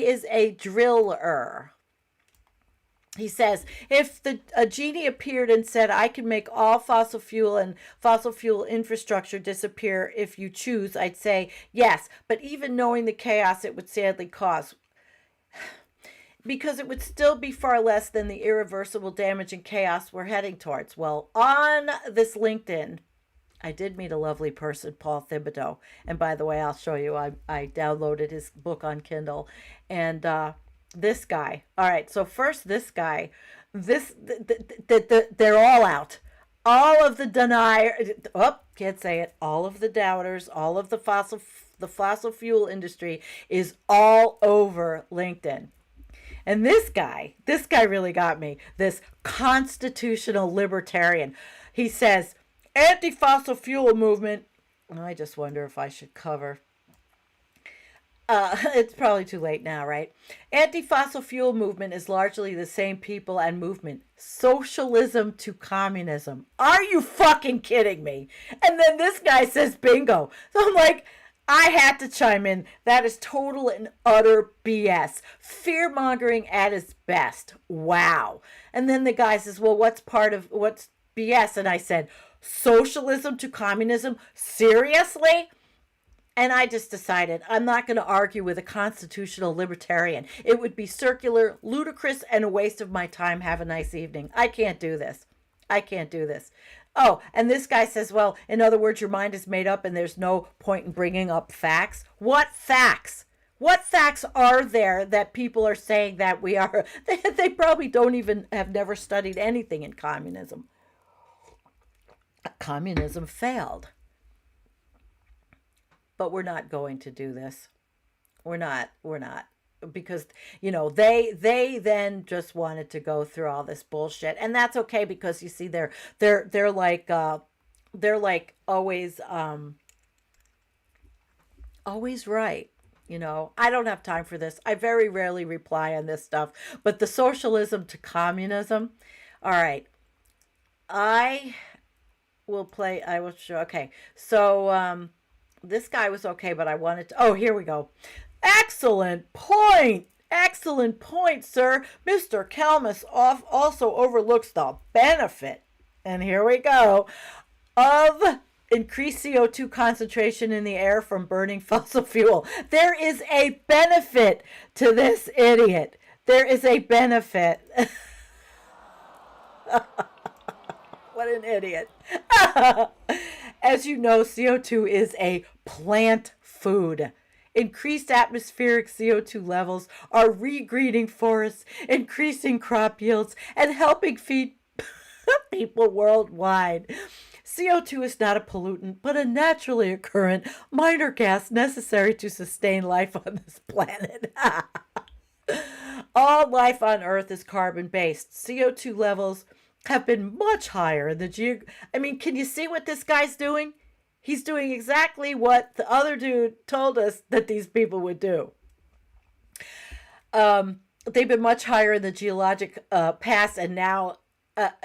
is a driller. He says, if a genie appeared and said, I can make all fossil fuel and fossil fuel infrastructure disappear if you choose, I'd say yes. But even knowing the chaos it would sadly cause, because it would still be far less than the irreversible damage and chaos we're heading towards. Well, on this LinkedIn, I did meet a lovely person, Paul Thibodeau. And by the way, I'll show you, I downloaded his book on Kindle. And this guy. All right, so first this guy. They're all out. All of the deniers. Oh, can't say it. All of the doubters. All of the fossil fuel industry is all over LinkedIn. And this guy really got me. This constitutional libertarian. He says, anti-fossil fuel movement. I just wonder if I should cover. It's probably too late now, right? Anti-fossil fuel movement is largely the same people and movement. Socialism to communism. Are you fucking kidding me? And then this guy says bingo. So I'm like, I had to chime in. That is total and utter BS. Fear-mongering at its best. Wow. And then the guy says, well, what's BS? And I said, socialism to communism? Seriously? And I just decided I'm not going to argue with a constitutional libertarian. It would be circular, ludicrous, and a waste of my time. Have a nice evening. I can't do this. Oh, and this guy says, well, in other words, your mind is made up and there's no point in bringing up facts. What facts? What facts are there that people are saying that we are? They probably don't even have never studied anything in communism. Communism failed. But we're not going to do this. We're not. Because, they then just wanted to go through all this bullshit. And that's okay, because you see they're like always right. I don't have time for this. I very rarely reply on this stuff. But the socialism to communism. All right. I will show. Okay. So, this guy was okay, but I wanted to... Oh, here we go. Excellent point, sir. Mr. Kalmus also overlooks the benefit, and here we go, of increased CO2 concentration in the air from burning fossil fuel. There is a benefit to this idiot. There is a benefit. What an idiot. As you know, CO2 is a plant food. Increased atmospheric CO2 levels are regreening forests, increasing crop yields, and helping feed people worldwide. CO2 is not a pollutant, but a naturally occurrent minor gas necessary to sustain life on this planet. All life on Earth is carbon-based. CO2 levels have been much higher in the can you see what this guy's doing? He's doing exactly what the other dude told us that these people would do. They've been much higher in the geologic past, and now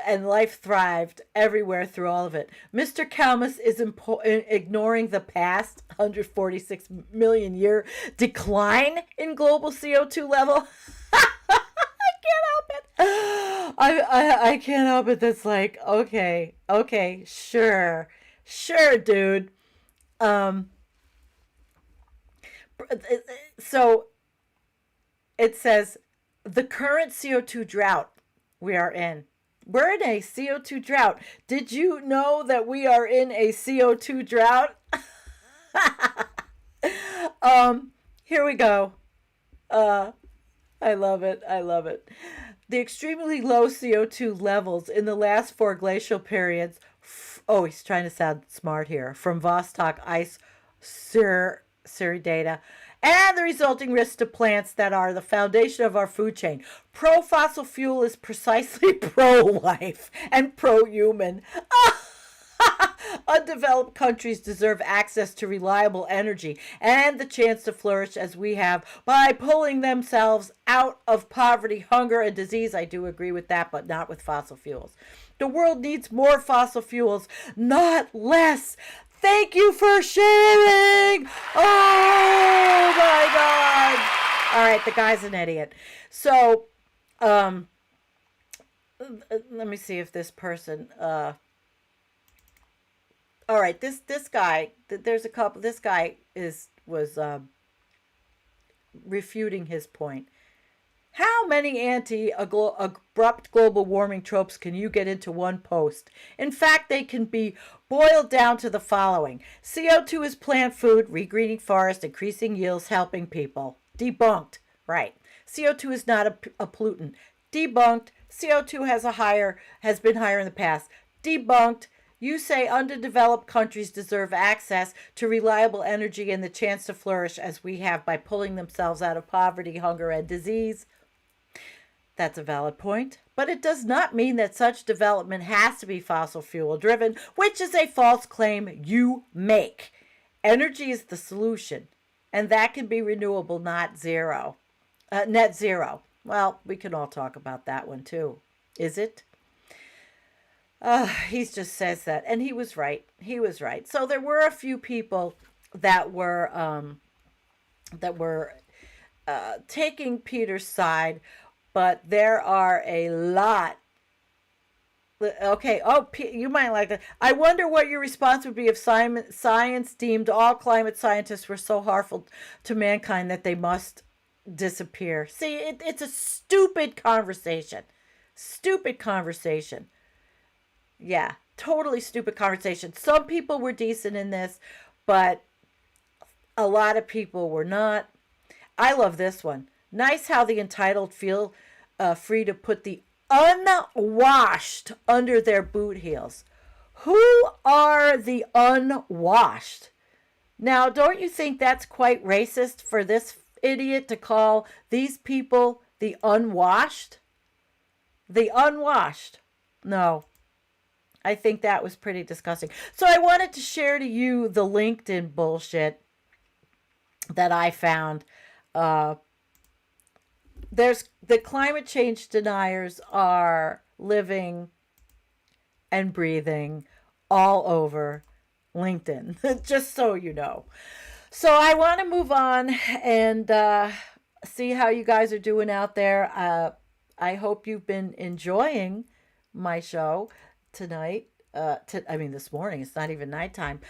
and life thrived everywhere through all of it. Mr. Kalmus is ignoring the past 146 million year decline in global CO2 level. I can't help it. That's like, okay, sure, dude. So it says the current CO2 drought we are in We're in a CO2 drought. Did you know that we are in a CO2 drought? Here we go. I love it. I love it. The extremely low CO2 levels in the last 4 glacial periods. Oh, he's trying to sound smart here. From Vostok ice Siri data. And the resulting risks to plants that are the foundation of our food chain. Pro-fossil fuel is precisely pro-life and pro-human. Undeveloped countries deserve access to reliable energy and the chance to flourish as we have by pulling themselves out of poverty, hunger, and disease. I do agree with that, but not with fossil fuels. The world needs more fossil fuels, not less. Thank you for sharing. Oh my God. All right, the guy's an idiot. So, let me see if this person, all right, this guy, there's a couple, this guy was refuting his point. How many abrupt global warming tropes can you get into one post? In fact, they can be boiled down to the following. CO2 is plant food, regreening forests, increasing yields, helping people. Debunked. Right. CO2 is not a pollutant. Debunked. CO2 has been higher in the past. Debunked. You say underdeveloped countries deserve access to reliable energy and the chance to flourish as we have by pulling themselves out of poverty, hunger, and disease. That's a valid point, but it does not mean that such development has to be fossil fuel driven, which is a false claim you make. Energy is the solution, and that can be renewable, not net zero. Well, we can all talk about that one too. Is it? He just says that, and he was right. He was right. So there were a few people that were taking Peter's side, but there are a lot. Okay. Oh, you might like that. I wonder what your response would be if science deemed all climate scientists were so harmful to mankind that they must disappear. See, it's a stupid conversation. Stupid conversation. Yeah, totally stupid conversation. Some people were decent in this, but a lot of people were not. I love this one. Nice how the entitled feel free to put the unwashed under their boot heels. Who are the unwashed? Now, don't you think that's quite racist for this idiot to call these people the unwashed? The unwashed. No. I think that was pretty disgusting. So I wanted to share to you the LinkedIn bullshit that I found. There's the climate change deniers are living and breathing all over LinkedIn, just so you know. So I want to move on and see how you guys are doing out there. I hope you've been enjoying my show tonight. This morning. It's not even nighttime.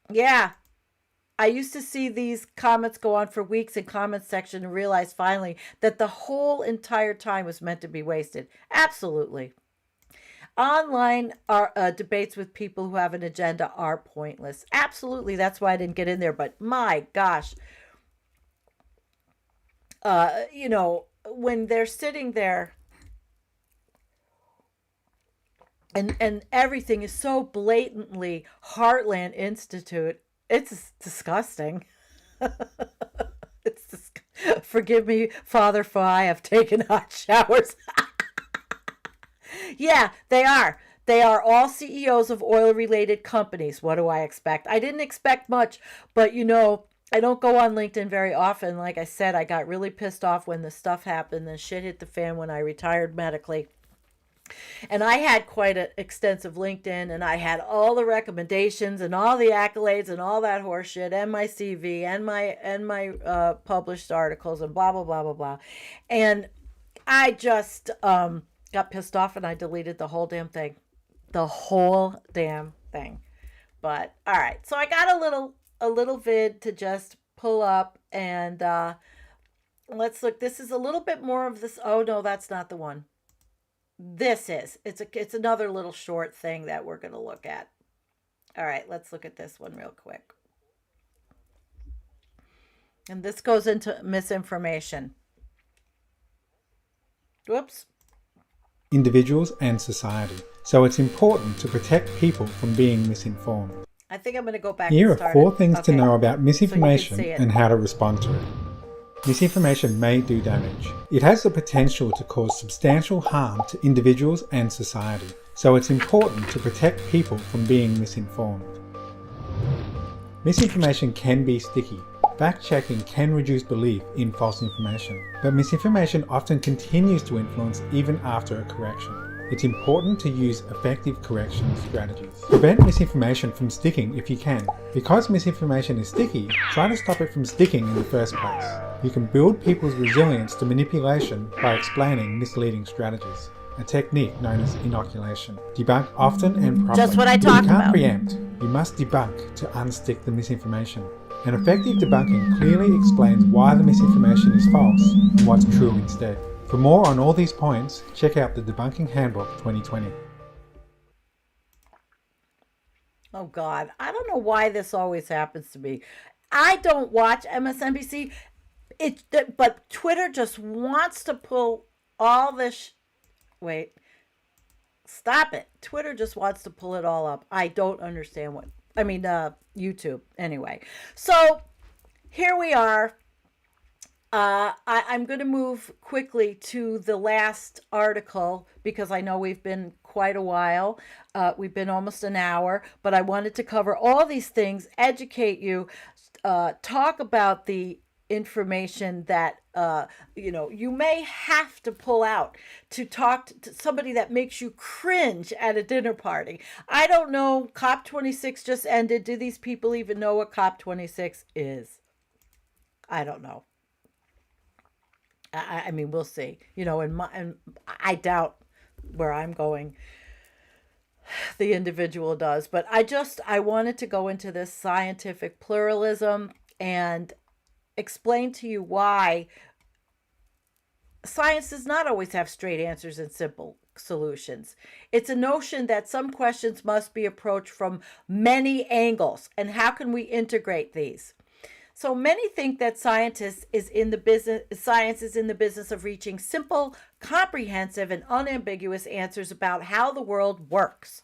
Yeah. I used to see these comments go on for weeks in comment section and realize finally that the whole entire time was meant to be wasted. Absolutely. Online debates with people who have an agenda are pointless. Absolutely. That's why I didn't get in there. But my gosh, when they're sitting there and everything is so blatantly Heartland Institute, it's disgusting. Forgive me, Father, for I have taken hot showers. Yeah, they are. They are all CEOs of oil-related companies. What do I expect? I didn't expect much, but I don't go on LinkedIn very often. Like I said, I got really pissed off when this stuff happened. The shit hit the fan when I retired medically. And I had quite an extensive LinkedIn, and I had all the recommendations and all the accolades and all that horseshit, and my CV and my published articles and blah blah blah blah blah. And I just got pissed off and I deleted the whole damn thing, But all right, so I got a little vid to just pull up, and let's look. This is a little bit more of this. Oh no, that's not the one. this is. It's another little short thing that we're going to look at. All right, let's look at this one real quick. And this goes into misinformation. Whoops. Individuals and society. So it's important to protect people from being misinformed. I think I'm going to go back. Here and are start 4 it. things to Okay. know about misinformation see it. and how to respond to it. Misinformation may do damage. It has the potential to cause substantial harm to individuals and society. So it's important to protect people from being misinformed. Misinformation can be sticky. Fact-checking can reduce belief in false information, but misinformation often continues to influence even after a correction. It's important to use effective correction strategies. Prevent misinformation from sticking if you can. Because misinformation is sticky, try to stop it from sticking in the first place. You can build people's resilience to manipulation by explaining misleading strategies, a technique known as inoculation. Debunk often and properly. Just what I talked You can't about. preempt, you must debunk to unstick the misinformation. An effective debunking clearly explains why the misinformation is false and what's true instead. For more on all these points, check out the Debunking Handbook 2020. Oh God, I don't know why this always happens to me. I don't watch MSNBC. But Twitter just wants to pull all this. Wait, stop it. Twitter just wants to pull it all up. I don't understand what. I mean, YouTube. Anyway, so here we are. I'm going to move quickly to the last article because I know we've been quite a while. We've been almost an hour, but I wanted to cover all these things, educate you, talk about the information that you may have to pull out to talk to somebody that makes you cringe at a dinner party. I don't know. COP26 just ended. Do these people even know what COP26 is? I don't know. I mean, we'll see. And I doubt where I'm going the individual does. But I wanted to go into this scientific pluralism and explain to you why science does not always have straight answers and simple solutions. It's a notion that some questions must be approached from many angles. And how can we integrate these? So many think that science is in the business of reaching simple, comprehensive, and unambiguous answers about how the world works.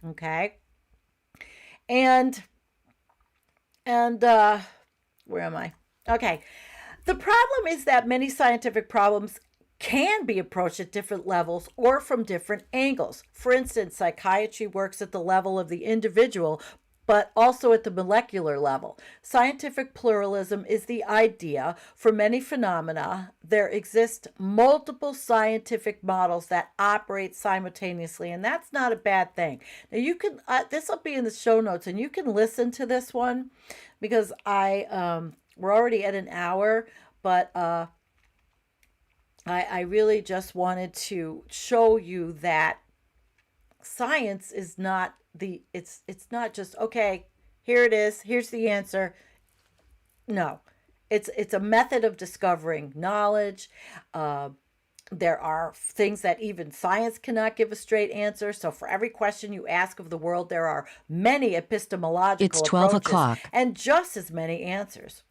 Okay? And where am I? Okay. The problem is that many scientific problems can be approached at different levels or from different angles. For instance, psychiatry works at the level of the individual, but also at the molecular level. Scientific pluralism is the idea for many phenomena. There exist multiple scientific models that operate simultaneously, and that's not a bad thing. Now you can, this will be in the show notes, and you can listen to this one because we're already at an hour, but I really just wanted to show you that science is not it's not just, okay, here it is, here's the answer. No, it's a method of discovering knowledge. There are things that even science cannot give a straight answer. So for every question you ask of the world, there are many epistemological It's 12 approaches o'clock. and just as many answers.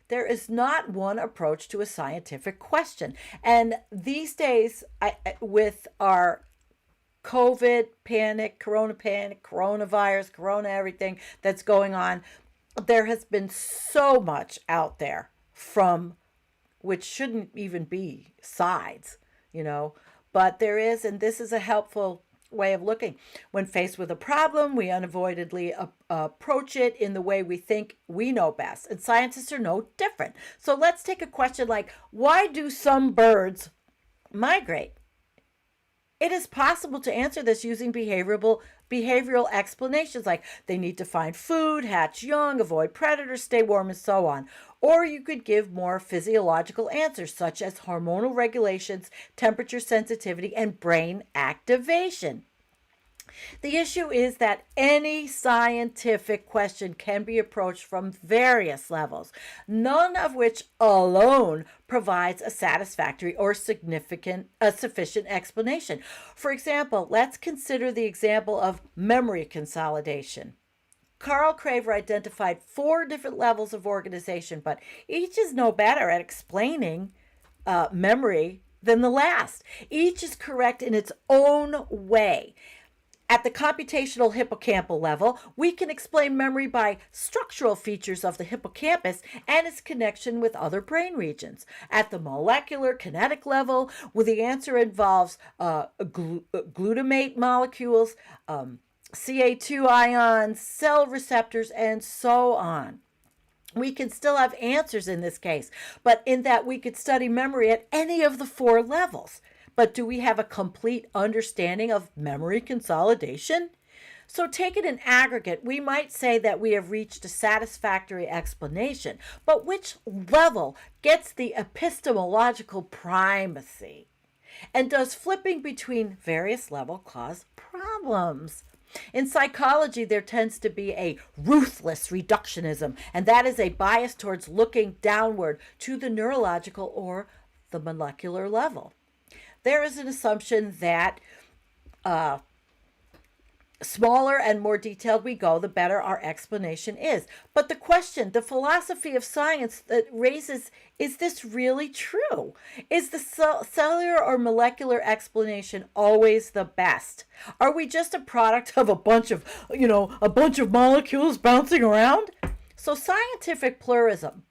There is not one approach to a scientific question. And these days, with our COVID panic, coronavirus, corona, everything that's going on, there has been so much out there from which shouldn't even be sides, but there is, and this is a helpful way of looking. When faced with a problem, we unavoidably approach it in the way we think we know best, and scientists are no different. So let's take a question like, why do some birds migrate? It is possible to answer this using behavioral explanations like they need to find food, hatch young, avoid predators, stay warm, and so on. Or you could give more physiological answers such as hormonal regulations, temperature sensitivity, and brain activation. The issue is that any scientific question can be approached from various levels, none of which alone provides a satisfactory or sufficient explanation. For example, let's consider the example of memory consolidation. Carl Craver identified 4 different levels of organization, but each is no better at explaining memory than the last. Each is correct in its own way. At the computational hippocampal level, we can explain memory by structural features of the hippocampus and its connection with other brain regions. At the molecular kinetic level, where the answer involves glutamate molecules, Ca2 ions, cell receptors, and so on. We can still have answers in this case, but in that we could study memory at any of the 4 levels. But do we have a complete understanding of memory consolidation? So taken in aggregate, we might say that we have reached a satisfactory explanation, but which level gets the epistemological primacy? And does flipping between various levels cause problems? In psychology, there tends to be a ruthless reductionism, and that is a bias towards looking downward to the neurological or the molecular level. There is an assumption that smaller and more detailed we go, the better our explanation is. But the question, the philosophy of science that raises, is this really true? Is the cellular or molecular explanation always the best? Are we just a product of a bunch of molecules bouncing around? So scientific pluralism.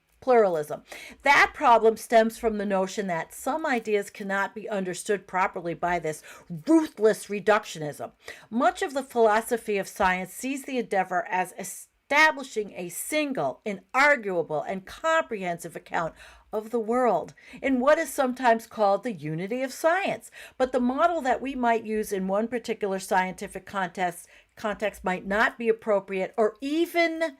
That problem stems from the notion that some ideas cannot be understood properly by this ruthless reductionism. Much of the philosophy of science sees the endeavor as establishing a single, inarguable, and comprehensive account of the world in what is sometimes called the unity of science. But the model that we might use in one particular scientific context might not be appropriate or even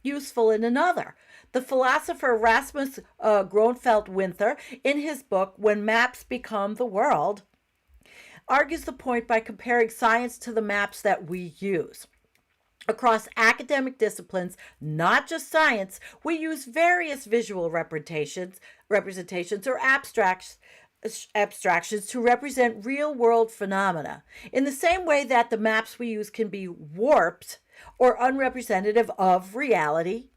useful in another. The philosopher Rasmus Grönfeldt-Winther, in his book When Maps Become the World, argues the point by comparing science to the maps that we use. Across academic disciplines, not just science, we use various visual representations or abstractions to represent real-world phenomena. In the same way that the maps we use can be warped or unrepresentative of reality,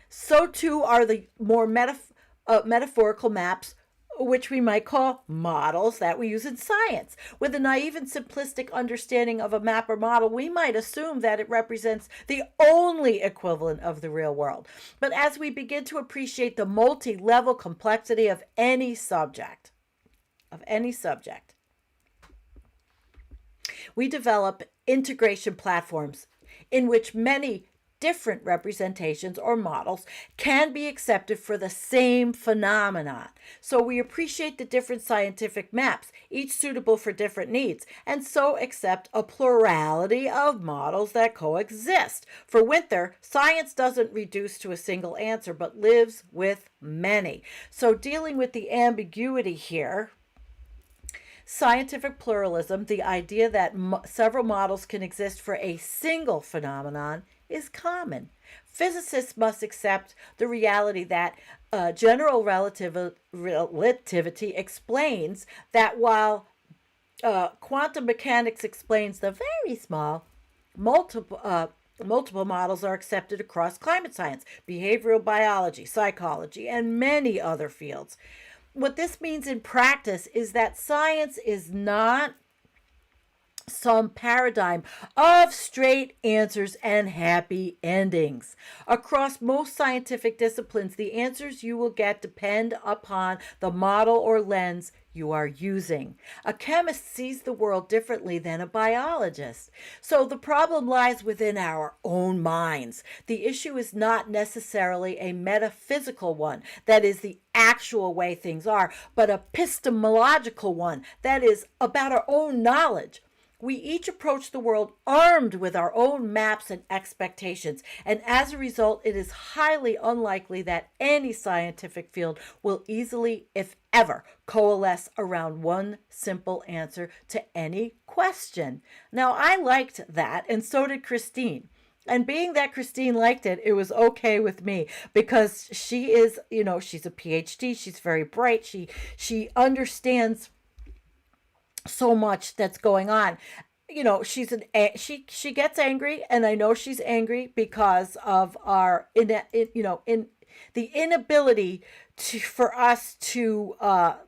so too are the more metaphorical maps, which we might call models, that we use in science. With a naive and simplistic understanding of a map or model, we might assume that it represents the only equivalent of the real world. But as we begin to appreciate the multi-level complexity of any subject, we develop integration platforms in which many different representations or models can be accepted for the same phenomenon. So we appreciate the different scientific maps, each suitable for different needs, and so accept a plurality of models that coexist. For Winther, science doesn't reduce to a single answer, but lives with many. So dealing with the ambiguity here, scientific pluralism, the idea that several models can exist for a single phenomenon, is common. Physicists must accept the reality that general relativity explains that while quantum mechanics explains the very small, multiple models are accepted across climate science, behavioral biology, psychology, and many other fields. What this means in practice is that science is not some paradigm of straight answers and happy endings. Across most scientific disciplines, the answers you will get depend upon the model or lens you are using. A chemist sees the world differently than a biologist. So the problem lies within our own minds. The issue is not necessarily a metaphysical one, that is the actual way things are, but a epistemological one, that is about our own knowledge. We each approach the world armed with our own maps and expectations, and as a result, it is highly unlikely that any scientific field will easily, if ever, coalesce around one simple answer to any question. Now, I liked that, and so did Christine. And being that Christine liked it, it was okay with me because she is, she's a PhD. She's very bright. She understands so much that's going on. She gets angry, and I know she's angry because of our in the inability for us to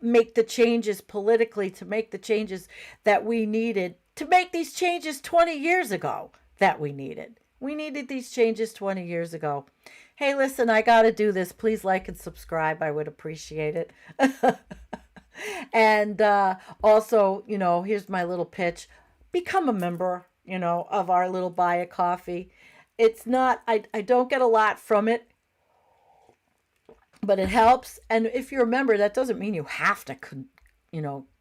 make the changes politically, to make the changes that we needed, to make these changes 20 years ago that we needed. We needed these changes 20 years ago. Hey, listen, I got to do this. Please like and subscribe. I would appreciate it. And also, here's my little pitch. Become a member, of our little Buy a Coffee. It's not, I don't get a lot from it, but it helps. And if you're a member, that doesn't mean you have to,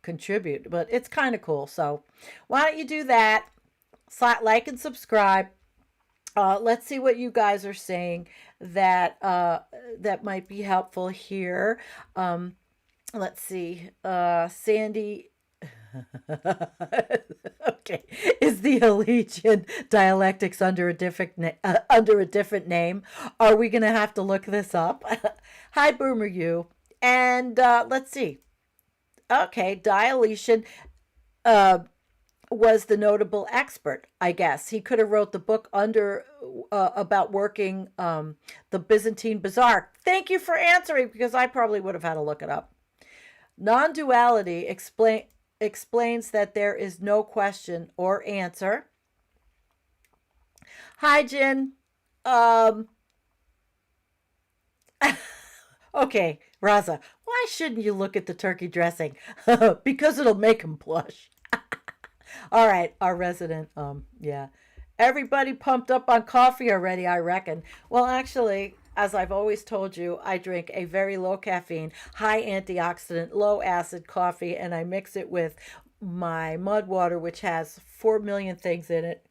contribute, but it's kind of cool. So why don't you do that? Like and subscribe. Let's see what you guys are saying that might be helpful here. Let's see. Sandy. Okay. Is the Elegian dialectics under a different name? Are we going to have to look this up? Hi, Boomer you. And let's see. Okay, Diocletian was the notable expert, I guess. He could have wrote the book about working the Byzantine Bazaar. Thank you for answering, because I probably would have had to look it up. Non-duality explains that there is no question or answer. Hi, Jen. Okay, Raza, why shouldn't you look at the turkey dressing? Because it'll make him blush. All right, our resident, yeah. Everybody pumped up on coffee already, I reckon. Well, actually, as I've always told you, I drink a very low caffeine, high antioxidant, low acid coffee, and I mix it with my mud water, which has 4 million things in it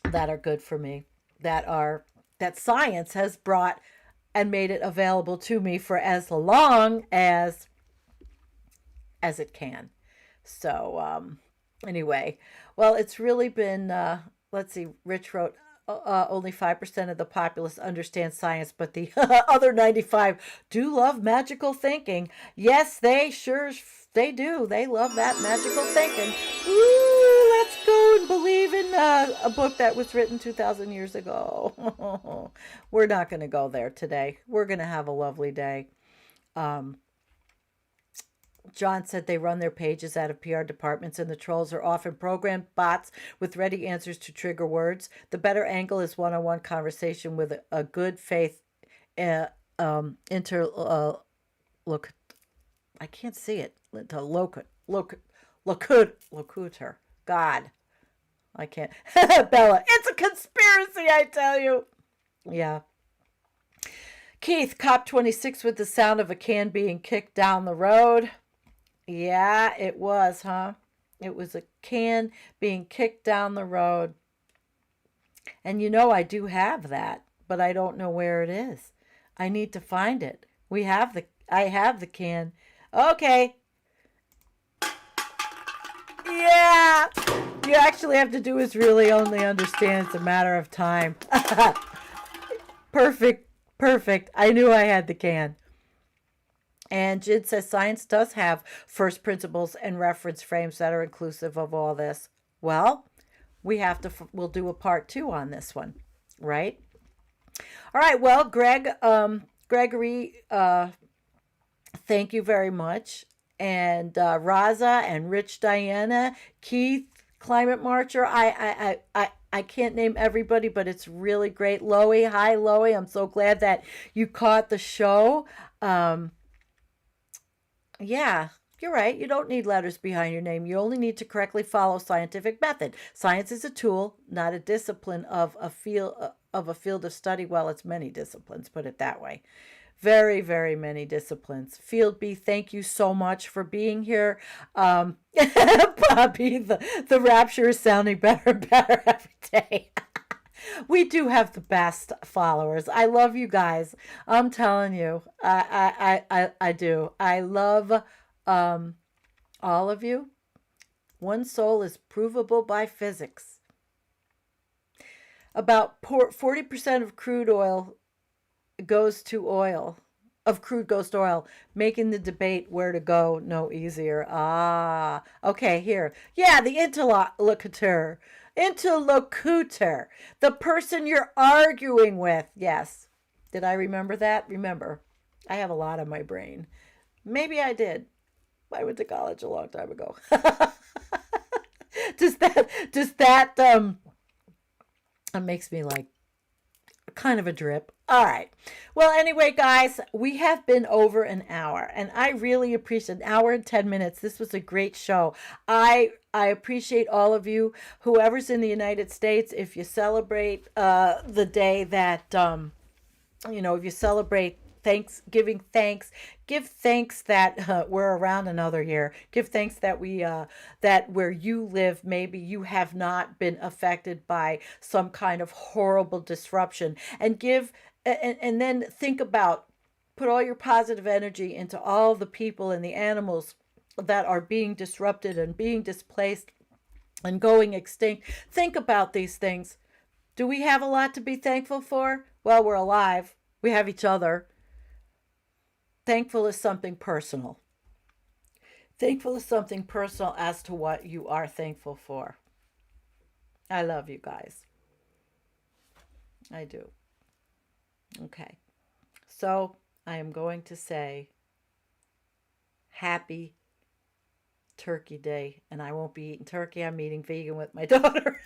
that are good for me, that science has brought and made it available to me for as long as it can. So anyway, well, it's really been, let's see, Rich wrote, only 5% of the populace understand science, but the other 95 do love magical thinking. Yes, they do. They love that magical thinking. Ooh, let's go and believe in a book that was written 2,000 years ago. We're not going to go there today. We're going to have a lovely day. John said they run their pages out of PR departments, and the trolls are often programmed bots with ready answers to trigger words. The better angle is one-on-one conversation with a good faith I can't see it. Locutor. God, I can't. Bella, it's a conspiracy, I tell you. Yeah. Keith, COP26 with the sound of a can being kicked down the road. Yeah, it was, huh? It was a can being kicked down the road. And I do have that, but I don't know where it is. I need to find it. I have the can. Okay. Yeah. You actually have to do is really only understand it's a matter of time. Perfect. I knew I had the can. And Jid says science does have first principles and reference frames that are inclusive of all this. Well, we'll do a part 2 on this one, right? All right. Well, Gregory, thank you very much. And Raza and Rich Diana, Keith, Climate Marcher. I can't name everybody, but it's really great. Loie, hi Loie. I'm so glad that you caught the show. Yeah, you're right. You don't need letters behind your name. You only need to correctly follow scientific method. Science is a tool, not a discipline of a field of study. Well, it's many disciplines, put it that way. Very, very many disciplines. Field B, thank you so much for being here. Bobby, the rapture is sounding better and better every day. We do have the best followers. I love you guys. I'm telling you, I do. I love all of you. One soul is provable by physics. About 40% of crude oil goes to oil. Of crude goes to oil, making the debate where to go no easier. Ah, okay, here. Yeah, the interlocutor. Interlocutor. The person you're arguing with. Yes. Did I remember that? Remember, I have a lot on my brain. Maybe I did. I went to college a long time ago. Does that it makes me like kind of a drip. All right. Well, anyway, guys, we have been over an hour, and I really appreciate an hour and 10 minutes. This was a great show. I appreciate all of you, whoever's in the United States. If you celebrate the day that, if you celebrate giving thanks, give thanks that we're around another year. Give thanks that that where you live, maybe you have not been affected by some kind of horrible disruption, and and then think about, put all your positive energy into all the people and the animals that are being disrupted and being displaced and going extinct. Think about these things. Do we have a lot to be thankful for? Well, we're alive. We have each other. Thankful is something personal. Thankful is something personal as to what you are thankful for. I love you guys. I do. Okay. So I am going to say happy Turkey Day. And I won't be eating turkey. I'm eating vegan with my daughter.